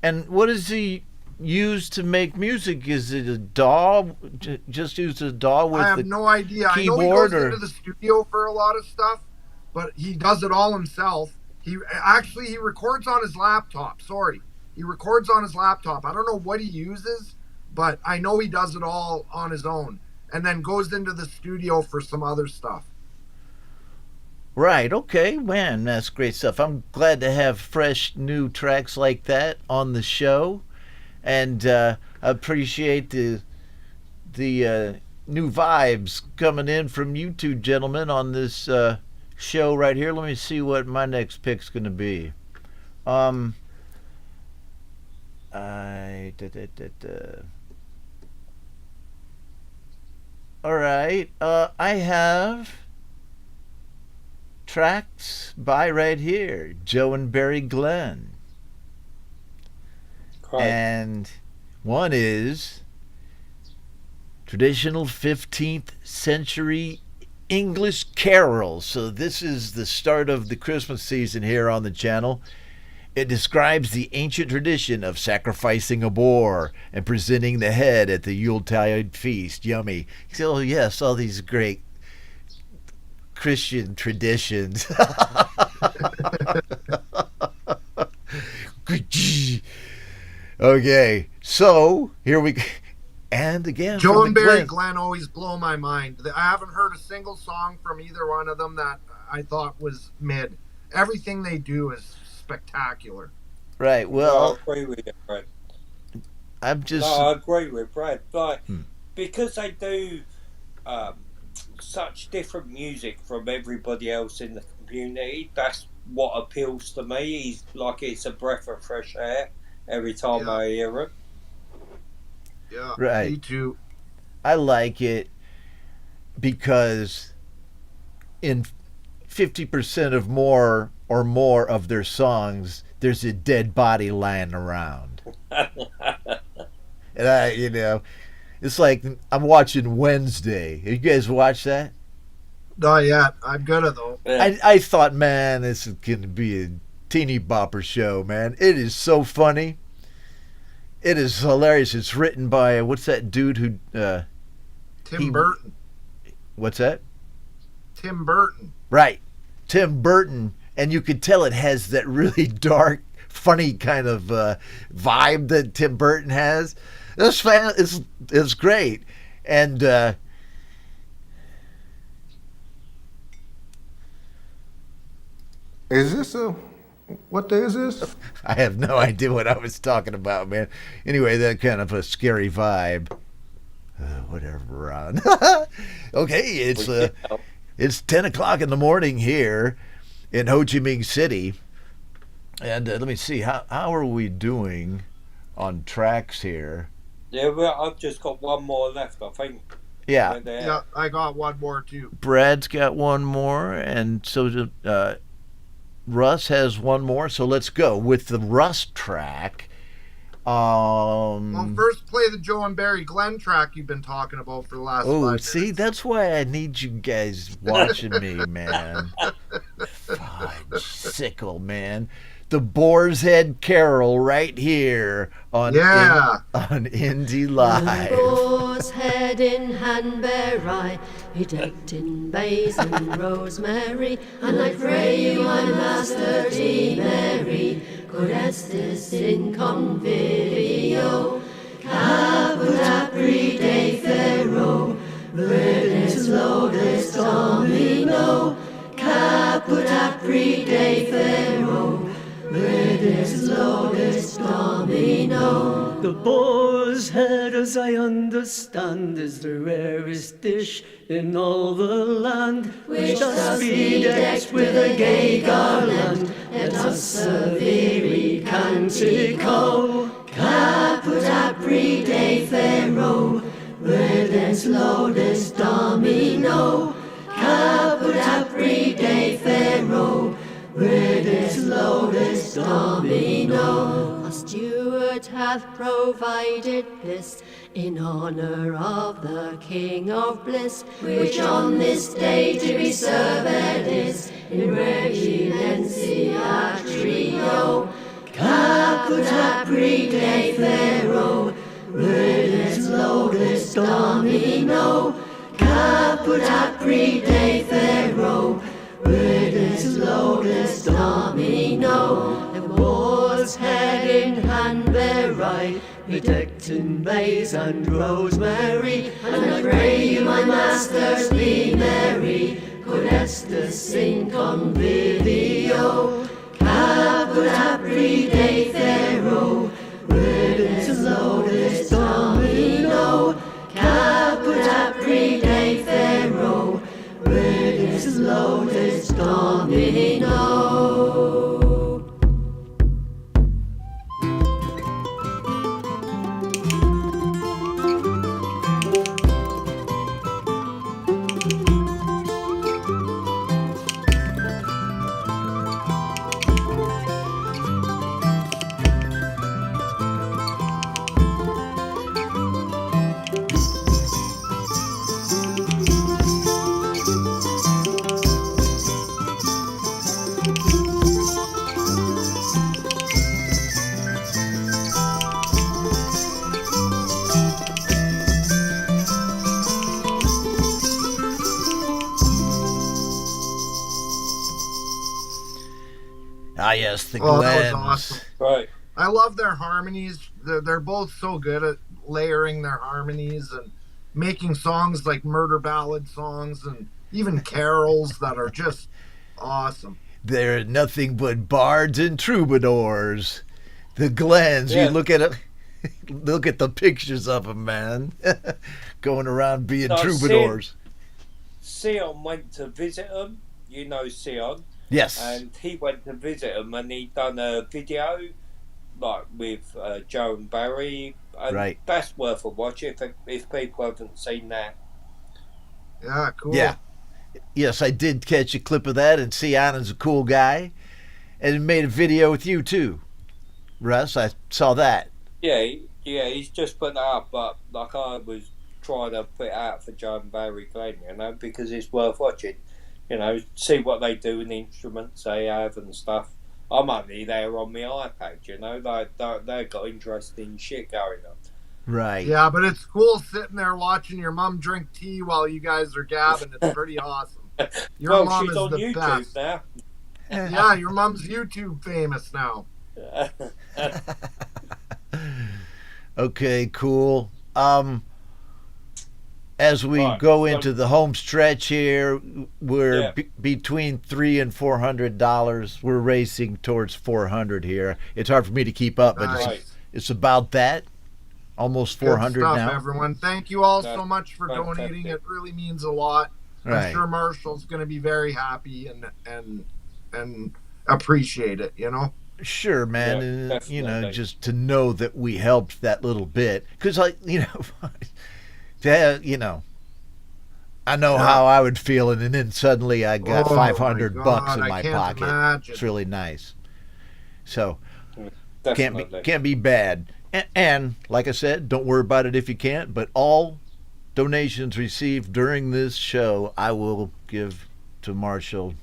And what does he use to make music? Is it a DAW? Just use a DAW with I have the no idea. I know he goes into the studio for a lot of stuff, but he does it all himself. He records on his laptop. Sorry. He records on his laptop. I don't know what he uses, but I know he does it all on his own and then goes into the studio for some other stuff. Right. Okay, man, that's great stuff. I'm glad to have fresh new tracks like that on the show, and I appreciate the new vibes coming in from you two gentlemen on this show right here. Let me see what my next pick's going to be. I All right. I have tracks by right here, Joe and Barry Glenn. Right. And one is traditional 15th century English carols. So this is the start of the Christmas season here on the channel. It describes the ancient tradition of sacrificing a boar and presenting the head at the Yuletide feast. Yummy. So yes, all these great Christian traditions. Okay, so here we go. And again, Joe from and the Barry Glen. Glenn always blow my mind. I haven't heard a single song from either one of them that I thought was mid. Everything they do is spectacular. Right. No, Well, I agree with you, Brad. I'm just. No, I agree with Brad. Like, because they do such different music from everybody else in the community, that's what appeals to me. He's like, it's a breath of fresh air every time I hear it. Yeah, Right. me too. I like it because in 50% of more of their songs, there's a dead body lying around. And it's like I'm watching Wednesday. You guys watch that? Not yet. I'm gonna though. I thought, man, this is going to be a teeny bopper show, man. It is so funny. It is hilarious. It's written by, what's that dude who... Tim Burton. What's that? Tim Burton. Right. Tim Burton. And you could tell it has that really dark, funny kind of vibe that Tim Burton has. It's great. And... Is this what day is this? I have no idea what I was talking about, man. Anyway, that kind of a scary vibe. Whatever, Ron. Okay, it's 10 o'clock in the morning here in Ho Chi Minh City. And let me see, how are we doing on tracks here? Yeah, well, I've just got one more left, I think. Yeah. Right there. Yeah, I got one more too. Brad's got one more, and so Russ has one more. So let's go with the Russ track. Well, first play the Joe and Barry Glenn track you've been talking about for the last 5 minutes. See, that's why I need you guys watching me, man. Fudge sickle, man. The Boar's Head Carol right here on on Indie Live. Boar's Head in Hanbury, he decked in bays and rosemary, and I pray you, my master T. Mary, could estis in convivio, caput apri de ferro, verdis lodis domino, caput apri de ferro, verdis lodis domino. The boar's head, as I understand, is the rarest dish in all the land, which does be decked with a gay garland, let us servere cantico, caput apri de ferro, verdens lodis domino, caput apri de ferro, verdis lodis domino. A steward hath provided this in honor of the King of Bliss, which on this day to be served is in regimentia trio, caput apri de ferro, verdis lodis domino, caput apri de ferro, verdis lodis domino. The boar's head in Hanbury, bedecked in maize and rosemary, and I pray you, my masters, be merry, Codesta sing convivio, Caput apri de ferro, Regens lotus domino, Caput apri de ferro, Regens lotus domino. Ah, yes, the Oh, that was Glens. awesome. Right. I love their harmonies. They're both so good at layering their harmonies and making songs like murder ballad songs and even carols that are just awesome. They're nothing but bards and troubadours. The Glens, Yeah. you look at it, look at the pictures of them, man, going around being No, troubadours. Sion went to visit them. You know Sion. Yes. And he went to visit them, and he done a video like with Joe and Barry. And Right. That's worth a watch if people haven't seen that. Yeah, cool. Yeah. Yes, I did catch a clip of that, and Sion is a cool guy. And he made a video with you, too, Russ. I saw that. Yeah, he's just put that up, but like I was trying to put it out for Joe and Barry Glenn, because it's worth watching. See what they do and the instruments they have and stuff. I'm only there on my iPad, they've got interesting shit going on. Right. Yeah, but it's cool sitting there watching your mom drink tea while you guys are gabbing. It's pretty awesome. Your Well, mom she's is on the YouTube best. now. Yeah, your mom's YouTube famous now. Okay, cool. As we Right, go so- into the home stretch here, we're Yeah. between $300 and $400. We're racing towards 400 here. It's hard for me to keep up, but Nice. Right. it's about that. Almost Good 400 stuff, now. everyone. Thank you all so That's much for fantastic. donating. It really means a lot. I'm Right. sure Marshall's going to be very happy and appreciate it. Sure, man. Yeah, and, definitely. just to know that we helped that little bit. Because, yeah, I know how I would feel, and then suddenly I got Oh, 500 my bucks God, in I my can't pocket. imagine. It's really nice. So Definitely. can't be bad. And like I said, don't worry about it if you can't. But all donations received during this show, I will give to Marshall.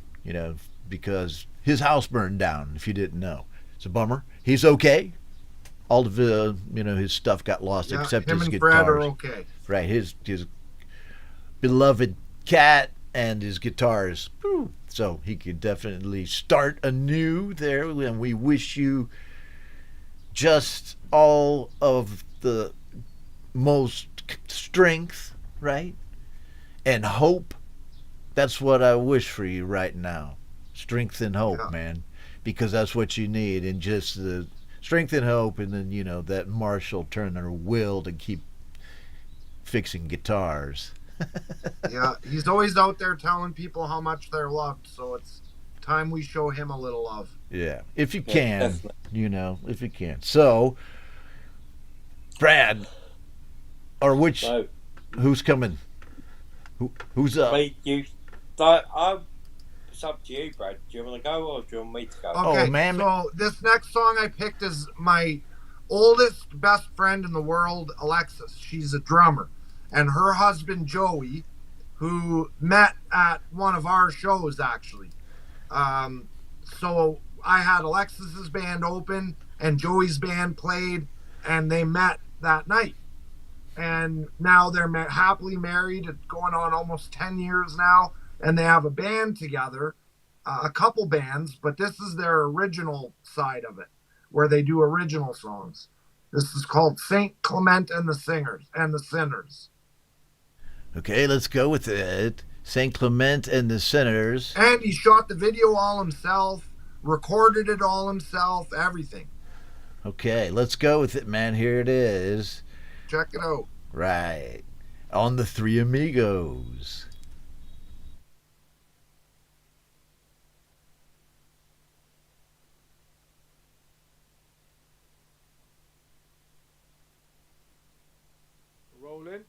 Because his house burned down. If you didn't know, it's a bummer. He's okay. All of his stuff got lost Yeah, except him his and guitars. Fred are okay. Right, his beloved cat and his guitars. Whew. So he could definitely start anew there, and we wish you just all of the most strength, right? And hope. That's what I wish for you right now. Strength and hope, Yeah. man. Because that's what you need. And just the strength and hope, and then, that Marshall Turner will to keep fixing guitars. Yeah, he's always out there telling people how much they're loved. So it's time we show him a little love. Yeah, if you Yeah, can, definitely. if you can. So, Brad, or So, who's coming? Who's up? it's up to you, Brad. Do you want to go or do you want me to go? Okay, man. so this next song I picked is my oldest best friend in the world, Alexis. She's a drummer. And her husband, Joey, who met at one of our shows, actually. So I had Alexis's band open, and Joey's band played, and they met that night. And now they're happily married. It's going on almost 10 years now. And they have a band together, a couple bands, but this is their original side of it, where they do original songs. This is called Saint Clement and the Singers and the Sinners. Okay, let's go with it. St. Clement and the Sinners. And he shot the video all himself, recorded it all himself, everything. Okay, let's go with it, man. Here it is. Check it out. Right. On the Three Amigos. Rolling.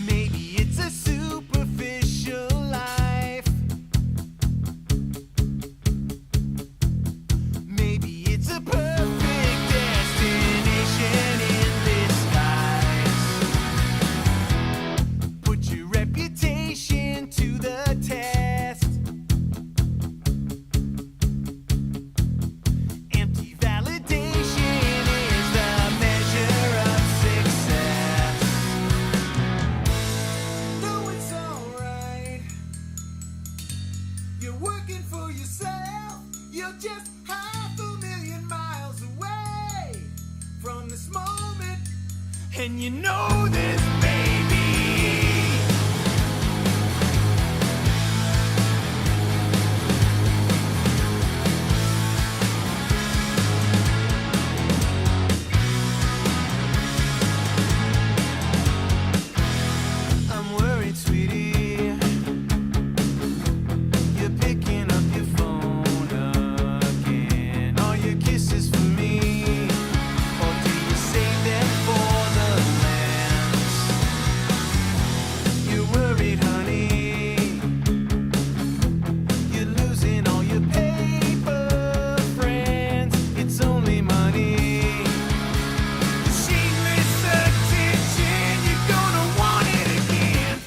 Maybe it's a superficial life. Maybe it's a perfect destination in disguise. Put your reputation to the test. Empty validation is the measure of success. Though it's alright, you're working for yourself. You're just 500,000 miles away from this moment, and you know this, baby. I'm worried, sweetie. You're picking up your phone again. Are your kisses for me, or do you save them for the lens? You're worried, honey. You're losing all your paper friends. It's only money. Shameless attention, you're gonna want it again.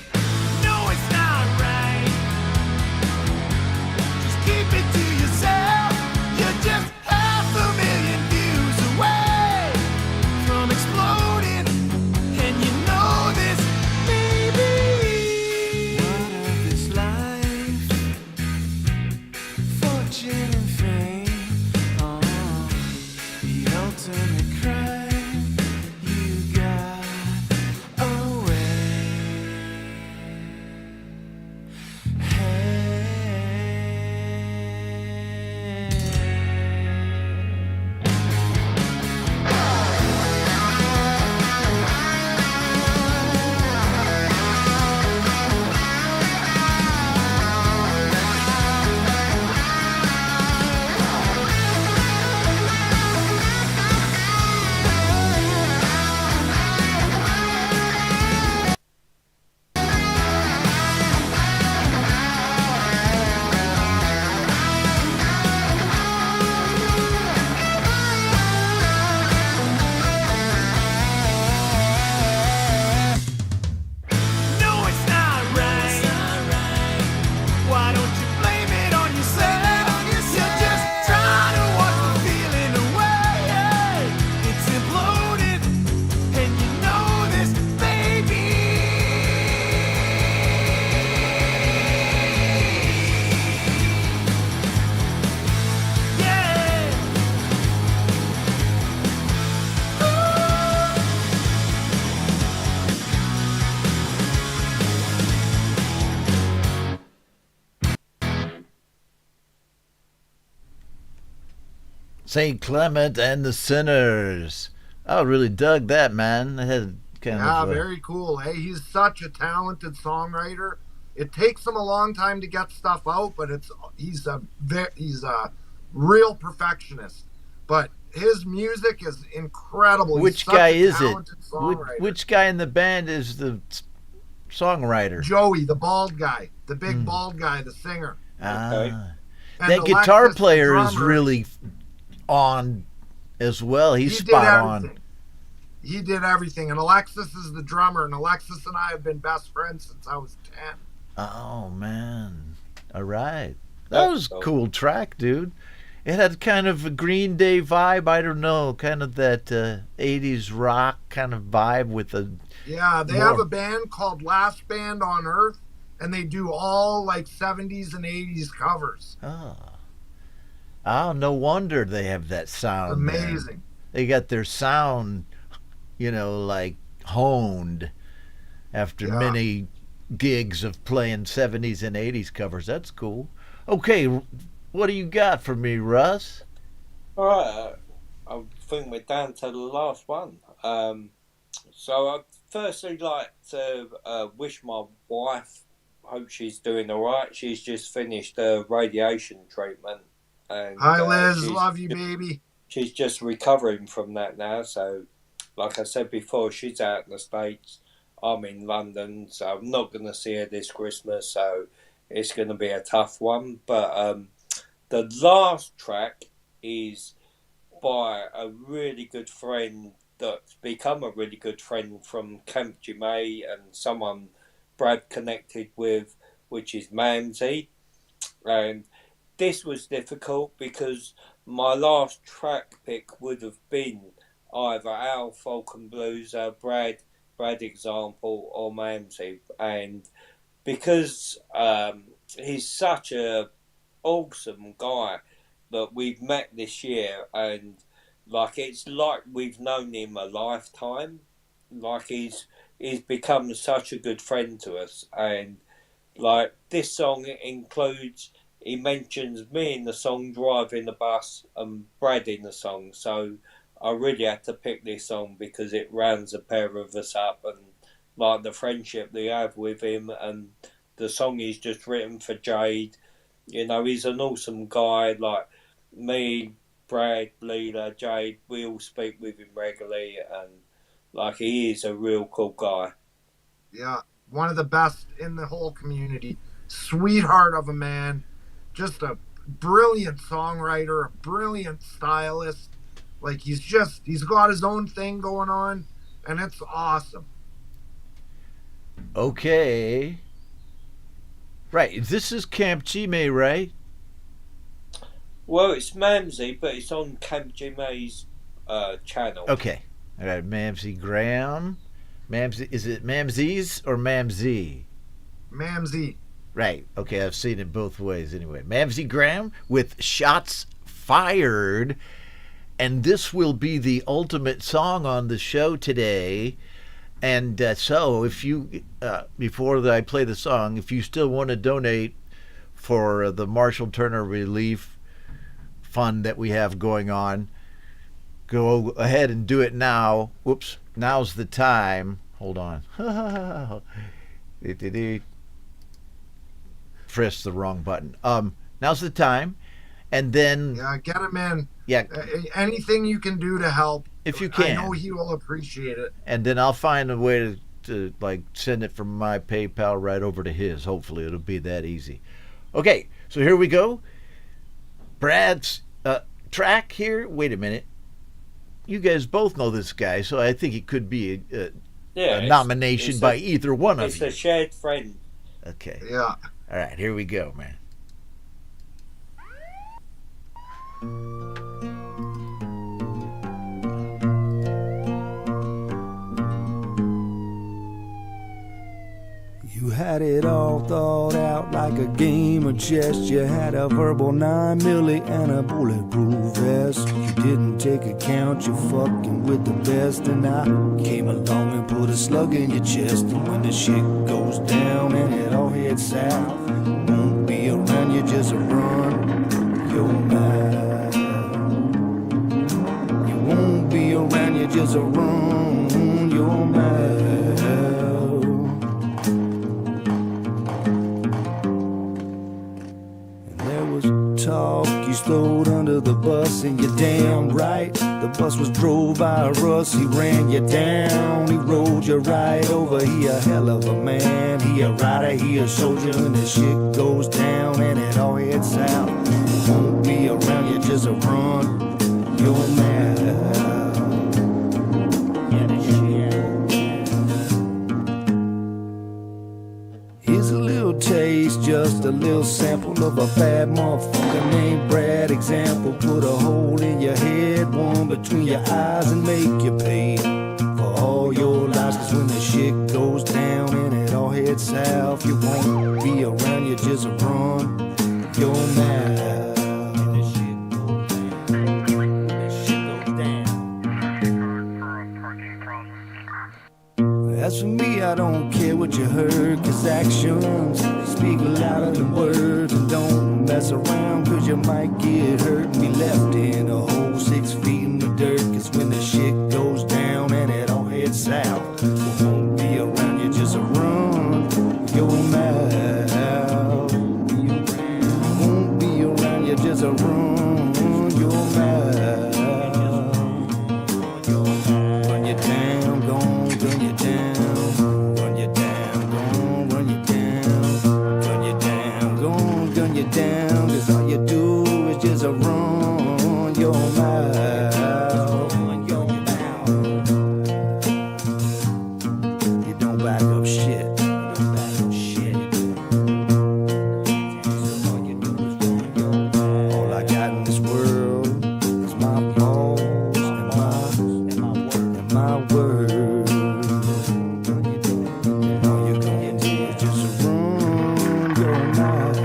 No, it's not right. Just keep it to yourself. You're just 500,000 views away from exploding, and you know this, baby. What of this life? Fortune and fame. The ultimate crime you got away. No, it's not right. Why don't you blame it on yourself? You're just trying to wash the feeling away. It's imploded, and you know this, baby. Yeah. St. Clement and the Sinners. I really dug that, man. It had kind Yeah, of very cool. Hey, he's such a talented songwriter. It takes him a long time to get stuff out, but he's a real perfectionist. But his music is incredible. He's Which such guy a is it? talented Which, songwriter. which guy in the band is the songwriter? Joey, the bald guy, the big bald guy, the singer. Okay. Ah. And That guitar Alexis, the player is drummer, really on as well. He's he did spot everything. on. He did everything. And Alexis is the drummer, and Alexis and I have been best friends since I was 10. Oh man! All right, that was a cool. cool track, dude. It had kind of a Green Day vibe. I don't know, kind of that 80s rock kind of vibe with a. Yeah, they have a band called Last Band on Earth, and they do all like 70s and 80s covers. Oh, no wonder they have that sound. Amazing. They got their sound, like honed after many gigs of playing 70s and 80s covers. That's cool. Okay, what do you got for me, Russ? All right, I think we're down to the last one. So I'd firstly like to wish my wife, hope she's doing all right. She's just finished a radiation treatment. And, Hi, Liz. Love you, baby. She's just recovering from that now. So, like I said before, she's out in the States. I'm in London, so I'm not going to see her this Christmas. So it's going to be a tough one. But the last track is by a really good friend that's become a really good friend from Camp Jimmy and someone Brad connected with, which is Mamsie. And this was difficult because my last track pick would have been either Al Folk and Blues, Brad Example, or Mamsie. And because he's such a awesome guy that we've met this year, and it's like we've known him a lifetime. Like he's become such a good friend to us, and like this song includes. He mentions me in the song, driving the bus, and Brad in the song. So I really had to pick this song because it rounds a pair of us up, and like the friendship they have with him, and the song he's just written for Jade. He's an awesome guy. Like me, Brad, Leela, Jade, we all speak with him regularly, and like he is a real cool guy. Yeah, one of the best in the whole community. Sweetheart of a man. Just a brilliant songwriter, a brilliant stylist. Like he's got his own thing going on, and it's awesome. Okay. Right, this is Camp Jimmy, right? Well, it's Mamsie, but it's on Camp Jimmy's channel. Okay. All right, Mamsie Graham. Mamsie, is it Mamsies or Mamsie? Mamsie. Right. Okay, I've seen it both ways anyway. Mamsie Graham with Shots Fired. And this will be the ultimate song on the show today. And so if you, before I play the song, if you still want to donate for the Marshall Turner Relief Fund that we have going on, go ahead and do it now. Whoops, now's the time. Hold on. Press the wrong button. Now's the time. And then get him in. Yeah. Anything you can do to help. If you can. I know he will appreciate it. And then I'll find a way to like send it from my PayPal right over to his. Hopefully it'll be that easy. Okay, so here we go. Brad's track here. Wait a minute. You guys both know this guy, so I think it could be a nomination by either one of you. It's a shared friend. Okay. Yeah. All right, here we go, man. You had it all thought out like a game of chess. You had a verbal 9 milli and a bulletproof vest. You didn't take account, you're fucking with the best. And I came along and put a slug in your chest. And when the shit goes down and it all heads south, won't be around you, just run your mouth. You won't be around you, just run your mouth. Talk, you slowed under the bus, and you're damn right. The bus was drove by a Russ, he ran you down, he rolled you right over. He a hell of a man, he a rider, he a soldier. When the shit goes down and it all heads south, won't be around you, just run your mouth. Here's a little taste, just just a little sample of a bad motherfucker named Brad Example. Put a hole in your head, one between your eyes, and make you pay for all your lies. Cause when the shit goes down and it all heads south, you won't be around, you just run your mouth. As for me, I don't care what you heard, cause actions speak louder than words. And don't mess around, cause you might get hurt and be left in a hole 6 feet in the dirt. Cause when the shit goes down and it all heads south, you won't be around, you just run your mouth. You won't be around, you just run your mouth. Run you down, gon' run you down. Run you down, gon' run you down. Run you down, gon' gun you down. Cause all you do is just run your mouth. Run your mouth. You don't back up shit. You don't back up shit. So all you do is run your mouth. All I got in this world is my balls and my word. All you gonna do is just run your mouth.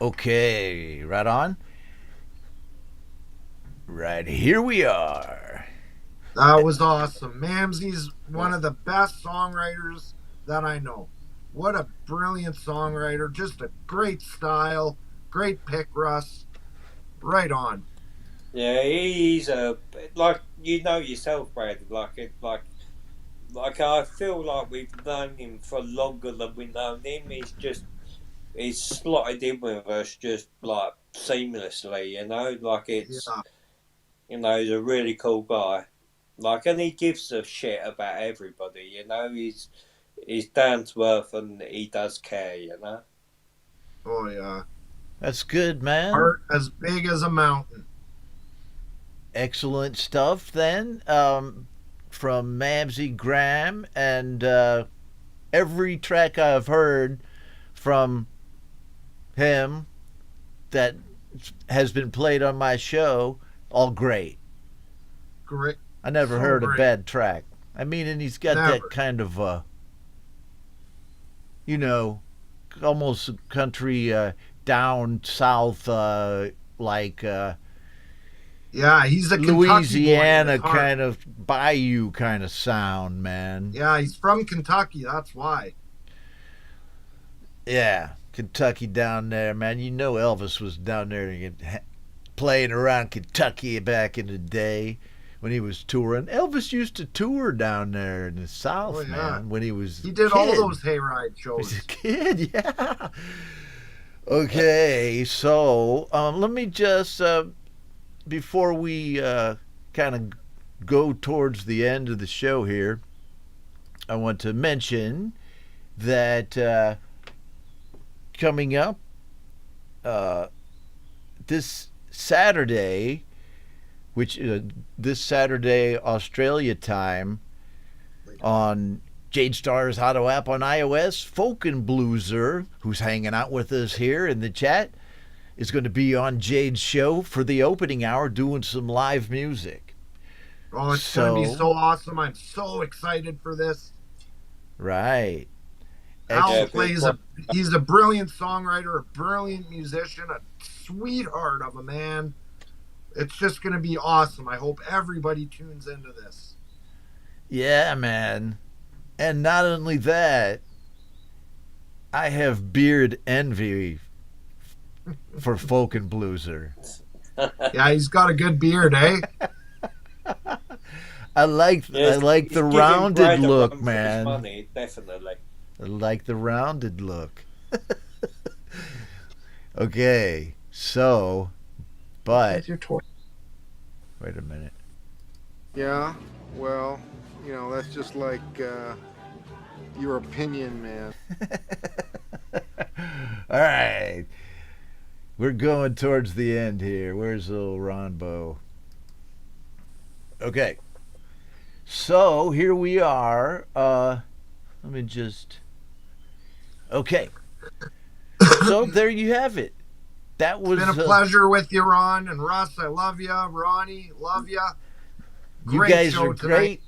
Okay, right on. Right, here we are. That was awesome. Mamsie's one of the best songwriters that I know. What a brilliant songwriter. Just a great style. Great pick, Russ. Right on. Yeah, he's a like you know yourself, Brad. Like I feel like we've known him for longer than we've known him. He's slotted in with us just like seamlessly, you know. Like it's Yeah. you know, he's a really cool guy. Like, and he gives a shit about everybody, you know. He's down to earth and he does care, you know. Oh, yeah. That's good, man. Heart as big as a mountain. Excellent stuff then, from Mamsie Graham. And every track I've heard from him that has been played on my show, all great. Great. I never So heard a great. bad track. I mean, and he's got Never. that kind of, you know, almost country, down south, like Yeah, he's a Kentucky boy in Louisiana his heart. kind of bayou kind of sound, man. Yeah, he's from Kentucky. That's why. Yeah, Kentucky down there, man. You know Elvis was down there playing around Kentucky back in the day when he was touring. Elvis used to tour down there in the South, Oh, yeah. man, when he was He did a all kid. those hayride He was shows. a kid, yeah. Okay, so let me just, before we kind of go towards the end of the show here, I want to mention that coming up this Saturday, which this Saturday Australia time on Jade Star's Auto app on iOS, Folk and Blueser, who's hanging out with us here in the chat, is going to be on Jade's show for the opening hour doing some live music. Oh, it's going to be so awesome. I'm so excited for this. Right. Al he's a brilliant songwriter, a brilliant musician, a sweetheart of a man. It's just going to be awesome. I hope everybody tunes into this. Yeah, man. And not only that, I have beard envy for Folk and Blueser. Yeah, he's got a good beard, eh? I like the rounded look, man. Money, definitely. I like the rounded look. Okay, so, but That's your toy. Wait a minute. Yeah, well, you know, that's just like your opinion, man. All right. We're going towards the end here. Where's little Ronbo? Okay. So here we are. Let me just. Okay. So there you have it. That was Been a pleasure with you, Ron and Russ. I love you, Ronnie. Love you. You guys are great.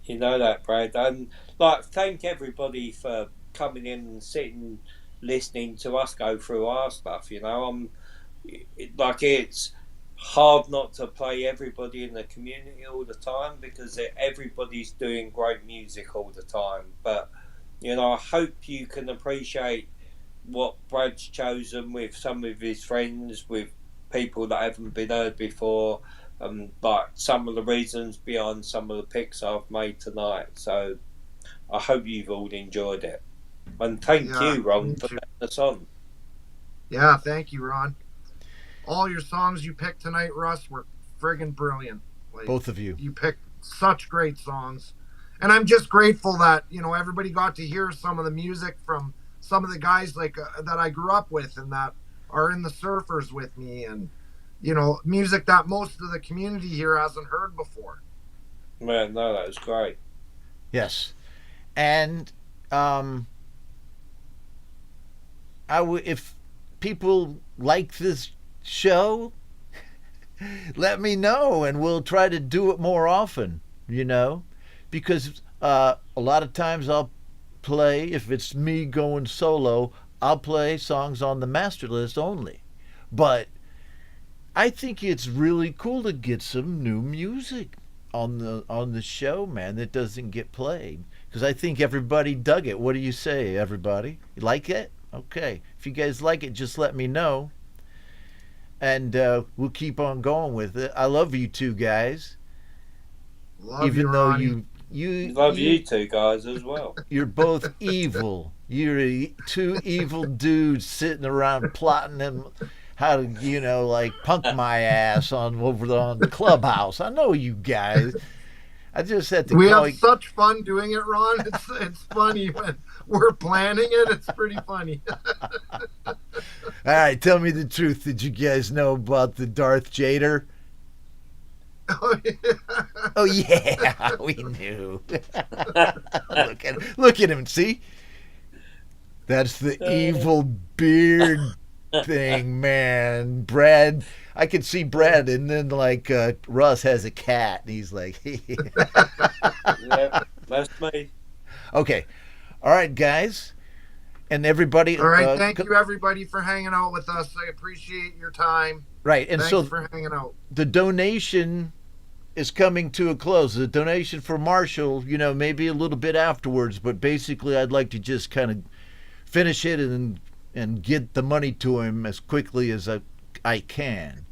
You know that, Brad. And like, thank everybody for coming in and sitting, listening to us go through our stuff. You know, it's hard not to play everybody in the community all the time because everybody's doing great music all the time. But you know, I hope you can appreciate what Brad's chosen with some of his friends, with people that haven't been heard before. Like some of the reasons behind some of the picks I've made tonight. So I hope you've all enjoyed it. And thank you, Ron, for letting us on. Yeah, thank you, Ron. All your songs you picked tonight, Russ, were friggin' brilliant. Like, both of you. You picked such great songs. And I'm just grateful that, you know, everybody got to hear some of the music from some of the guys like that I grew up with and that are in the Surfers with me, and you know, music that most of the community here hasn't heard before. Man, no, that was great. Yes, and if people like this show, let me know, and we'll try to do it more often. You know, because a lot of times I'll play, if it's me going solo, I'll play songs on the master list only, but I think it's really cool to get some new music on the show, man, that doesn't get played, because I think everybody dug it. What do you say, everybody? You like it? Okay. If you guys like it, just let me know, and we'll keep on going with it. I love you two guys. Love even you, though Ronnie. you love you two guys as well. You're both evil. You're two evil dudes sitting around plotting and how to, you know, like punk my ass on the Clubhouse. I know you guys. I just had to. We call have such fun doing it, Ron. It's funny when we're planning it. It's pretty funny. All right, tell me the truth. Did you guys know about the Darth Jader? Oh yeah. Oh yeah, we knew. Look at him. See, that's the evil beard thing, man. Brad, I could see Brad, and then like Russ has a cat, and he's like, Yeah, that's me. Okay, all right, guys, and everybody. All right, thank you everybody for hanging out with us. I appreciate your time. Right, and thanks so for hanging out. The donation is coming to a close. The donation for Marshall, you know, maybe a little bit afterwards, but basically I'd like to just kind of finish it and get the money to him as quickly as I can,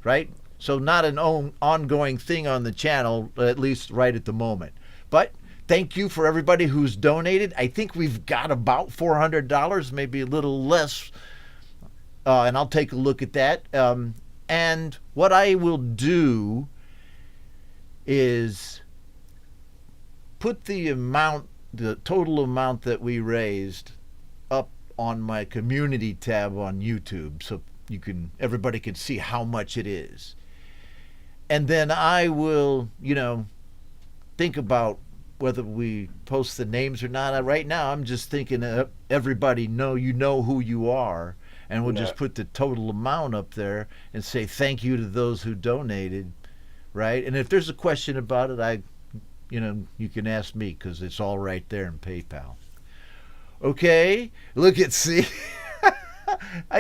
right? So not an ongoing thing on the channel, at least right at the moment. But thank you for everybody who's donated. I think we've got about $400, maybe a little less, and I'll take a look at that. And what I will do is put the total amount that we raised up on my community tab on YouTube, so everybody can see how much it is. And then I will, you know, think about whether we post the names or not. Right now, I'm just thinking everybody you know who you are, and we'll just put the total amount up there and say thank you to those who donated, right? And if there's a question about it, you can ask me, because it's all right there in PayPal. Okay, see.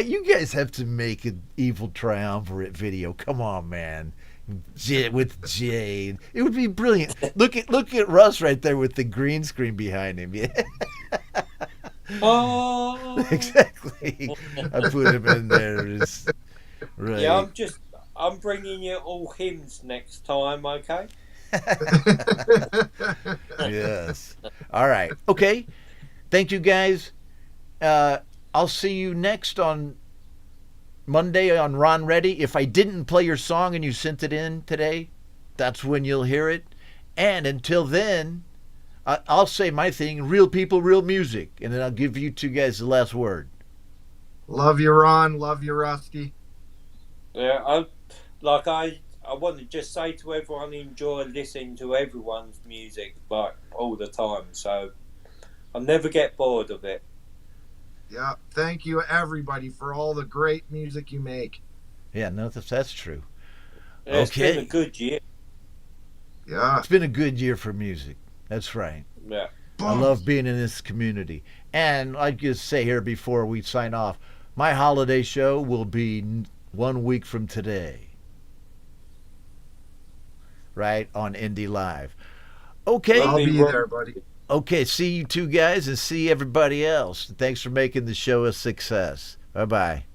You guys have to make an evil triumvirate video. Come on, man. With Jade, it would be brilliant. Look at Russ right there with the green screen behind him. Yeah. Oh, exactly. I put him in there. Right. Yeah, I'm bringing you all hymns next time. Okay. Yes. All right. Okay. Thank you, guys. I'll see you next on Monday on Ron Ready. If I didn't play your song and you sent it in today, that's when you'll hear it. And until then, I'll say my thing: real people, real music. And then I'll give you two guys the last word. Love you, Ron. Love you, Rusty. Yeah, I I want to just say to everyone, enjoy listening to everyone's music like all the time. So I'll never get bored of it. Yeah, thank you everybody for all the great music you make. Yeah, no, that's true. Yeah, it's Okay. been a good year. Yeah. It's been a good year for music. That's right. Yeah. I love being in this community. And I'd just say here before we sign off, my holiday show will be 1 week from today. Right? On Indie Live. Okay. I'll be there, buddy. Okay, see you two guys and see everybody else. Thanks for making the show a success. Bye-bye.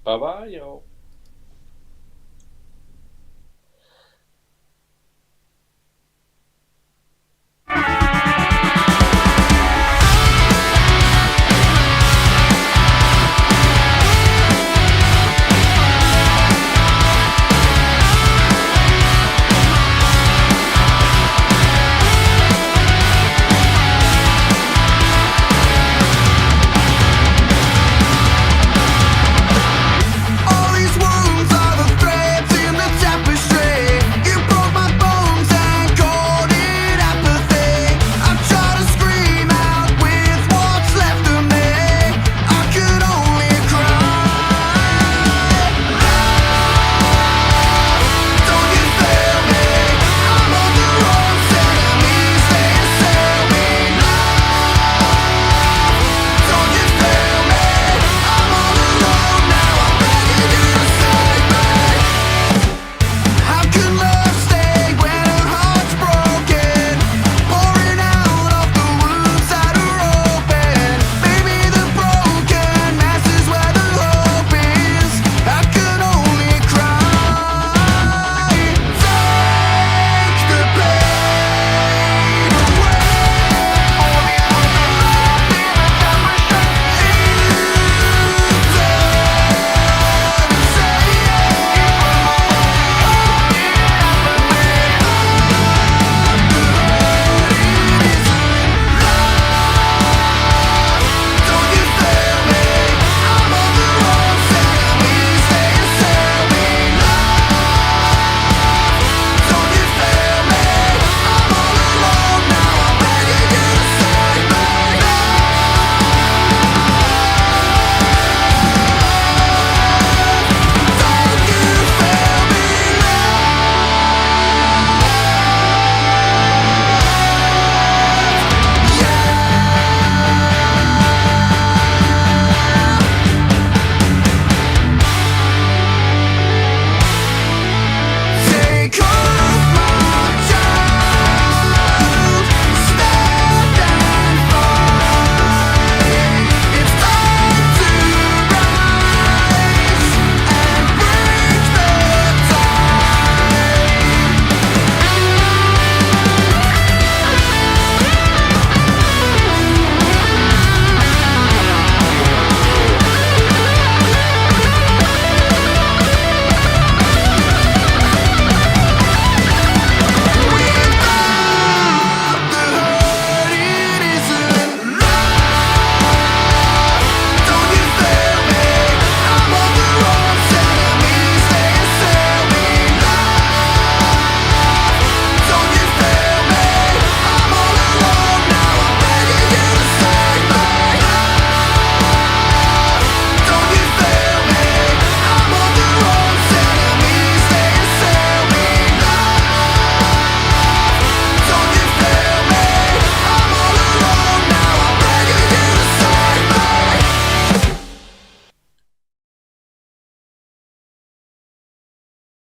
Bye-bye, y'all.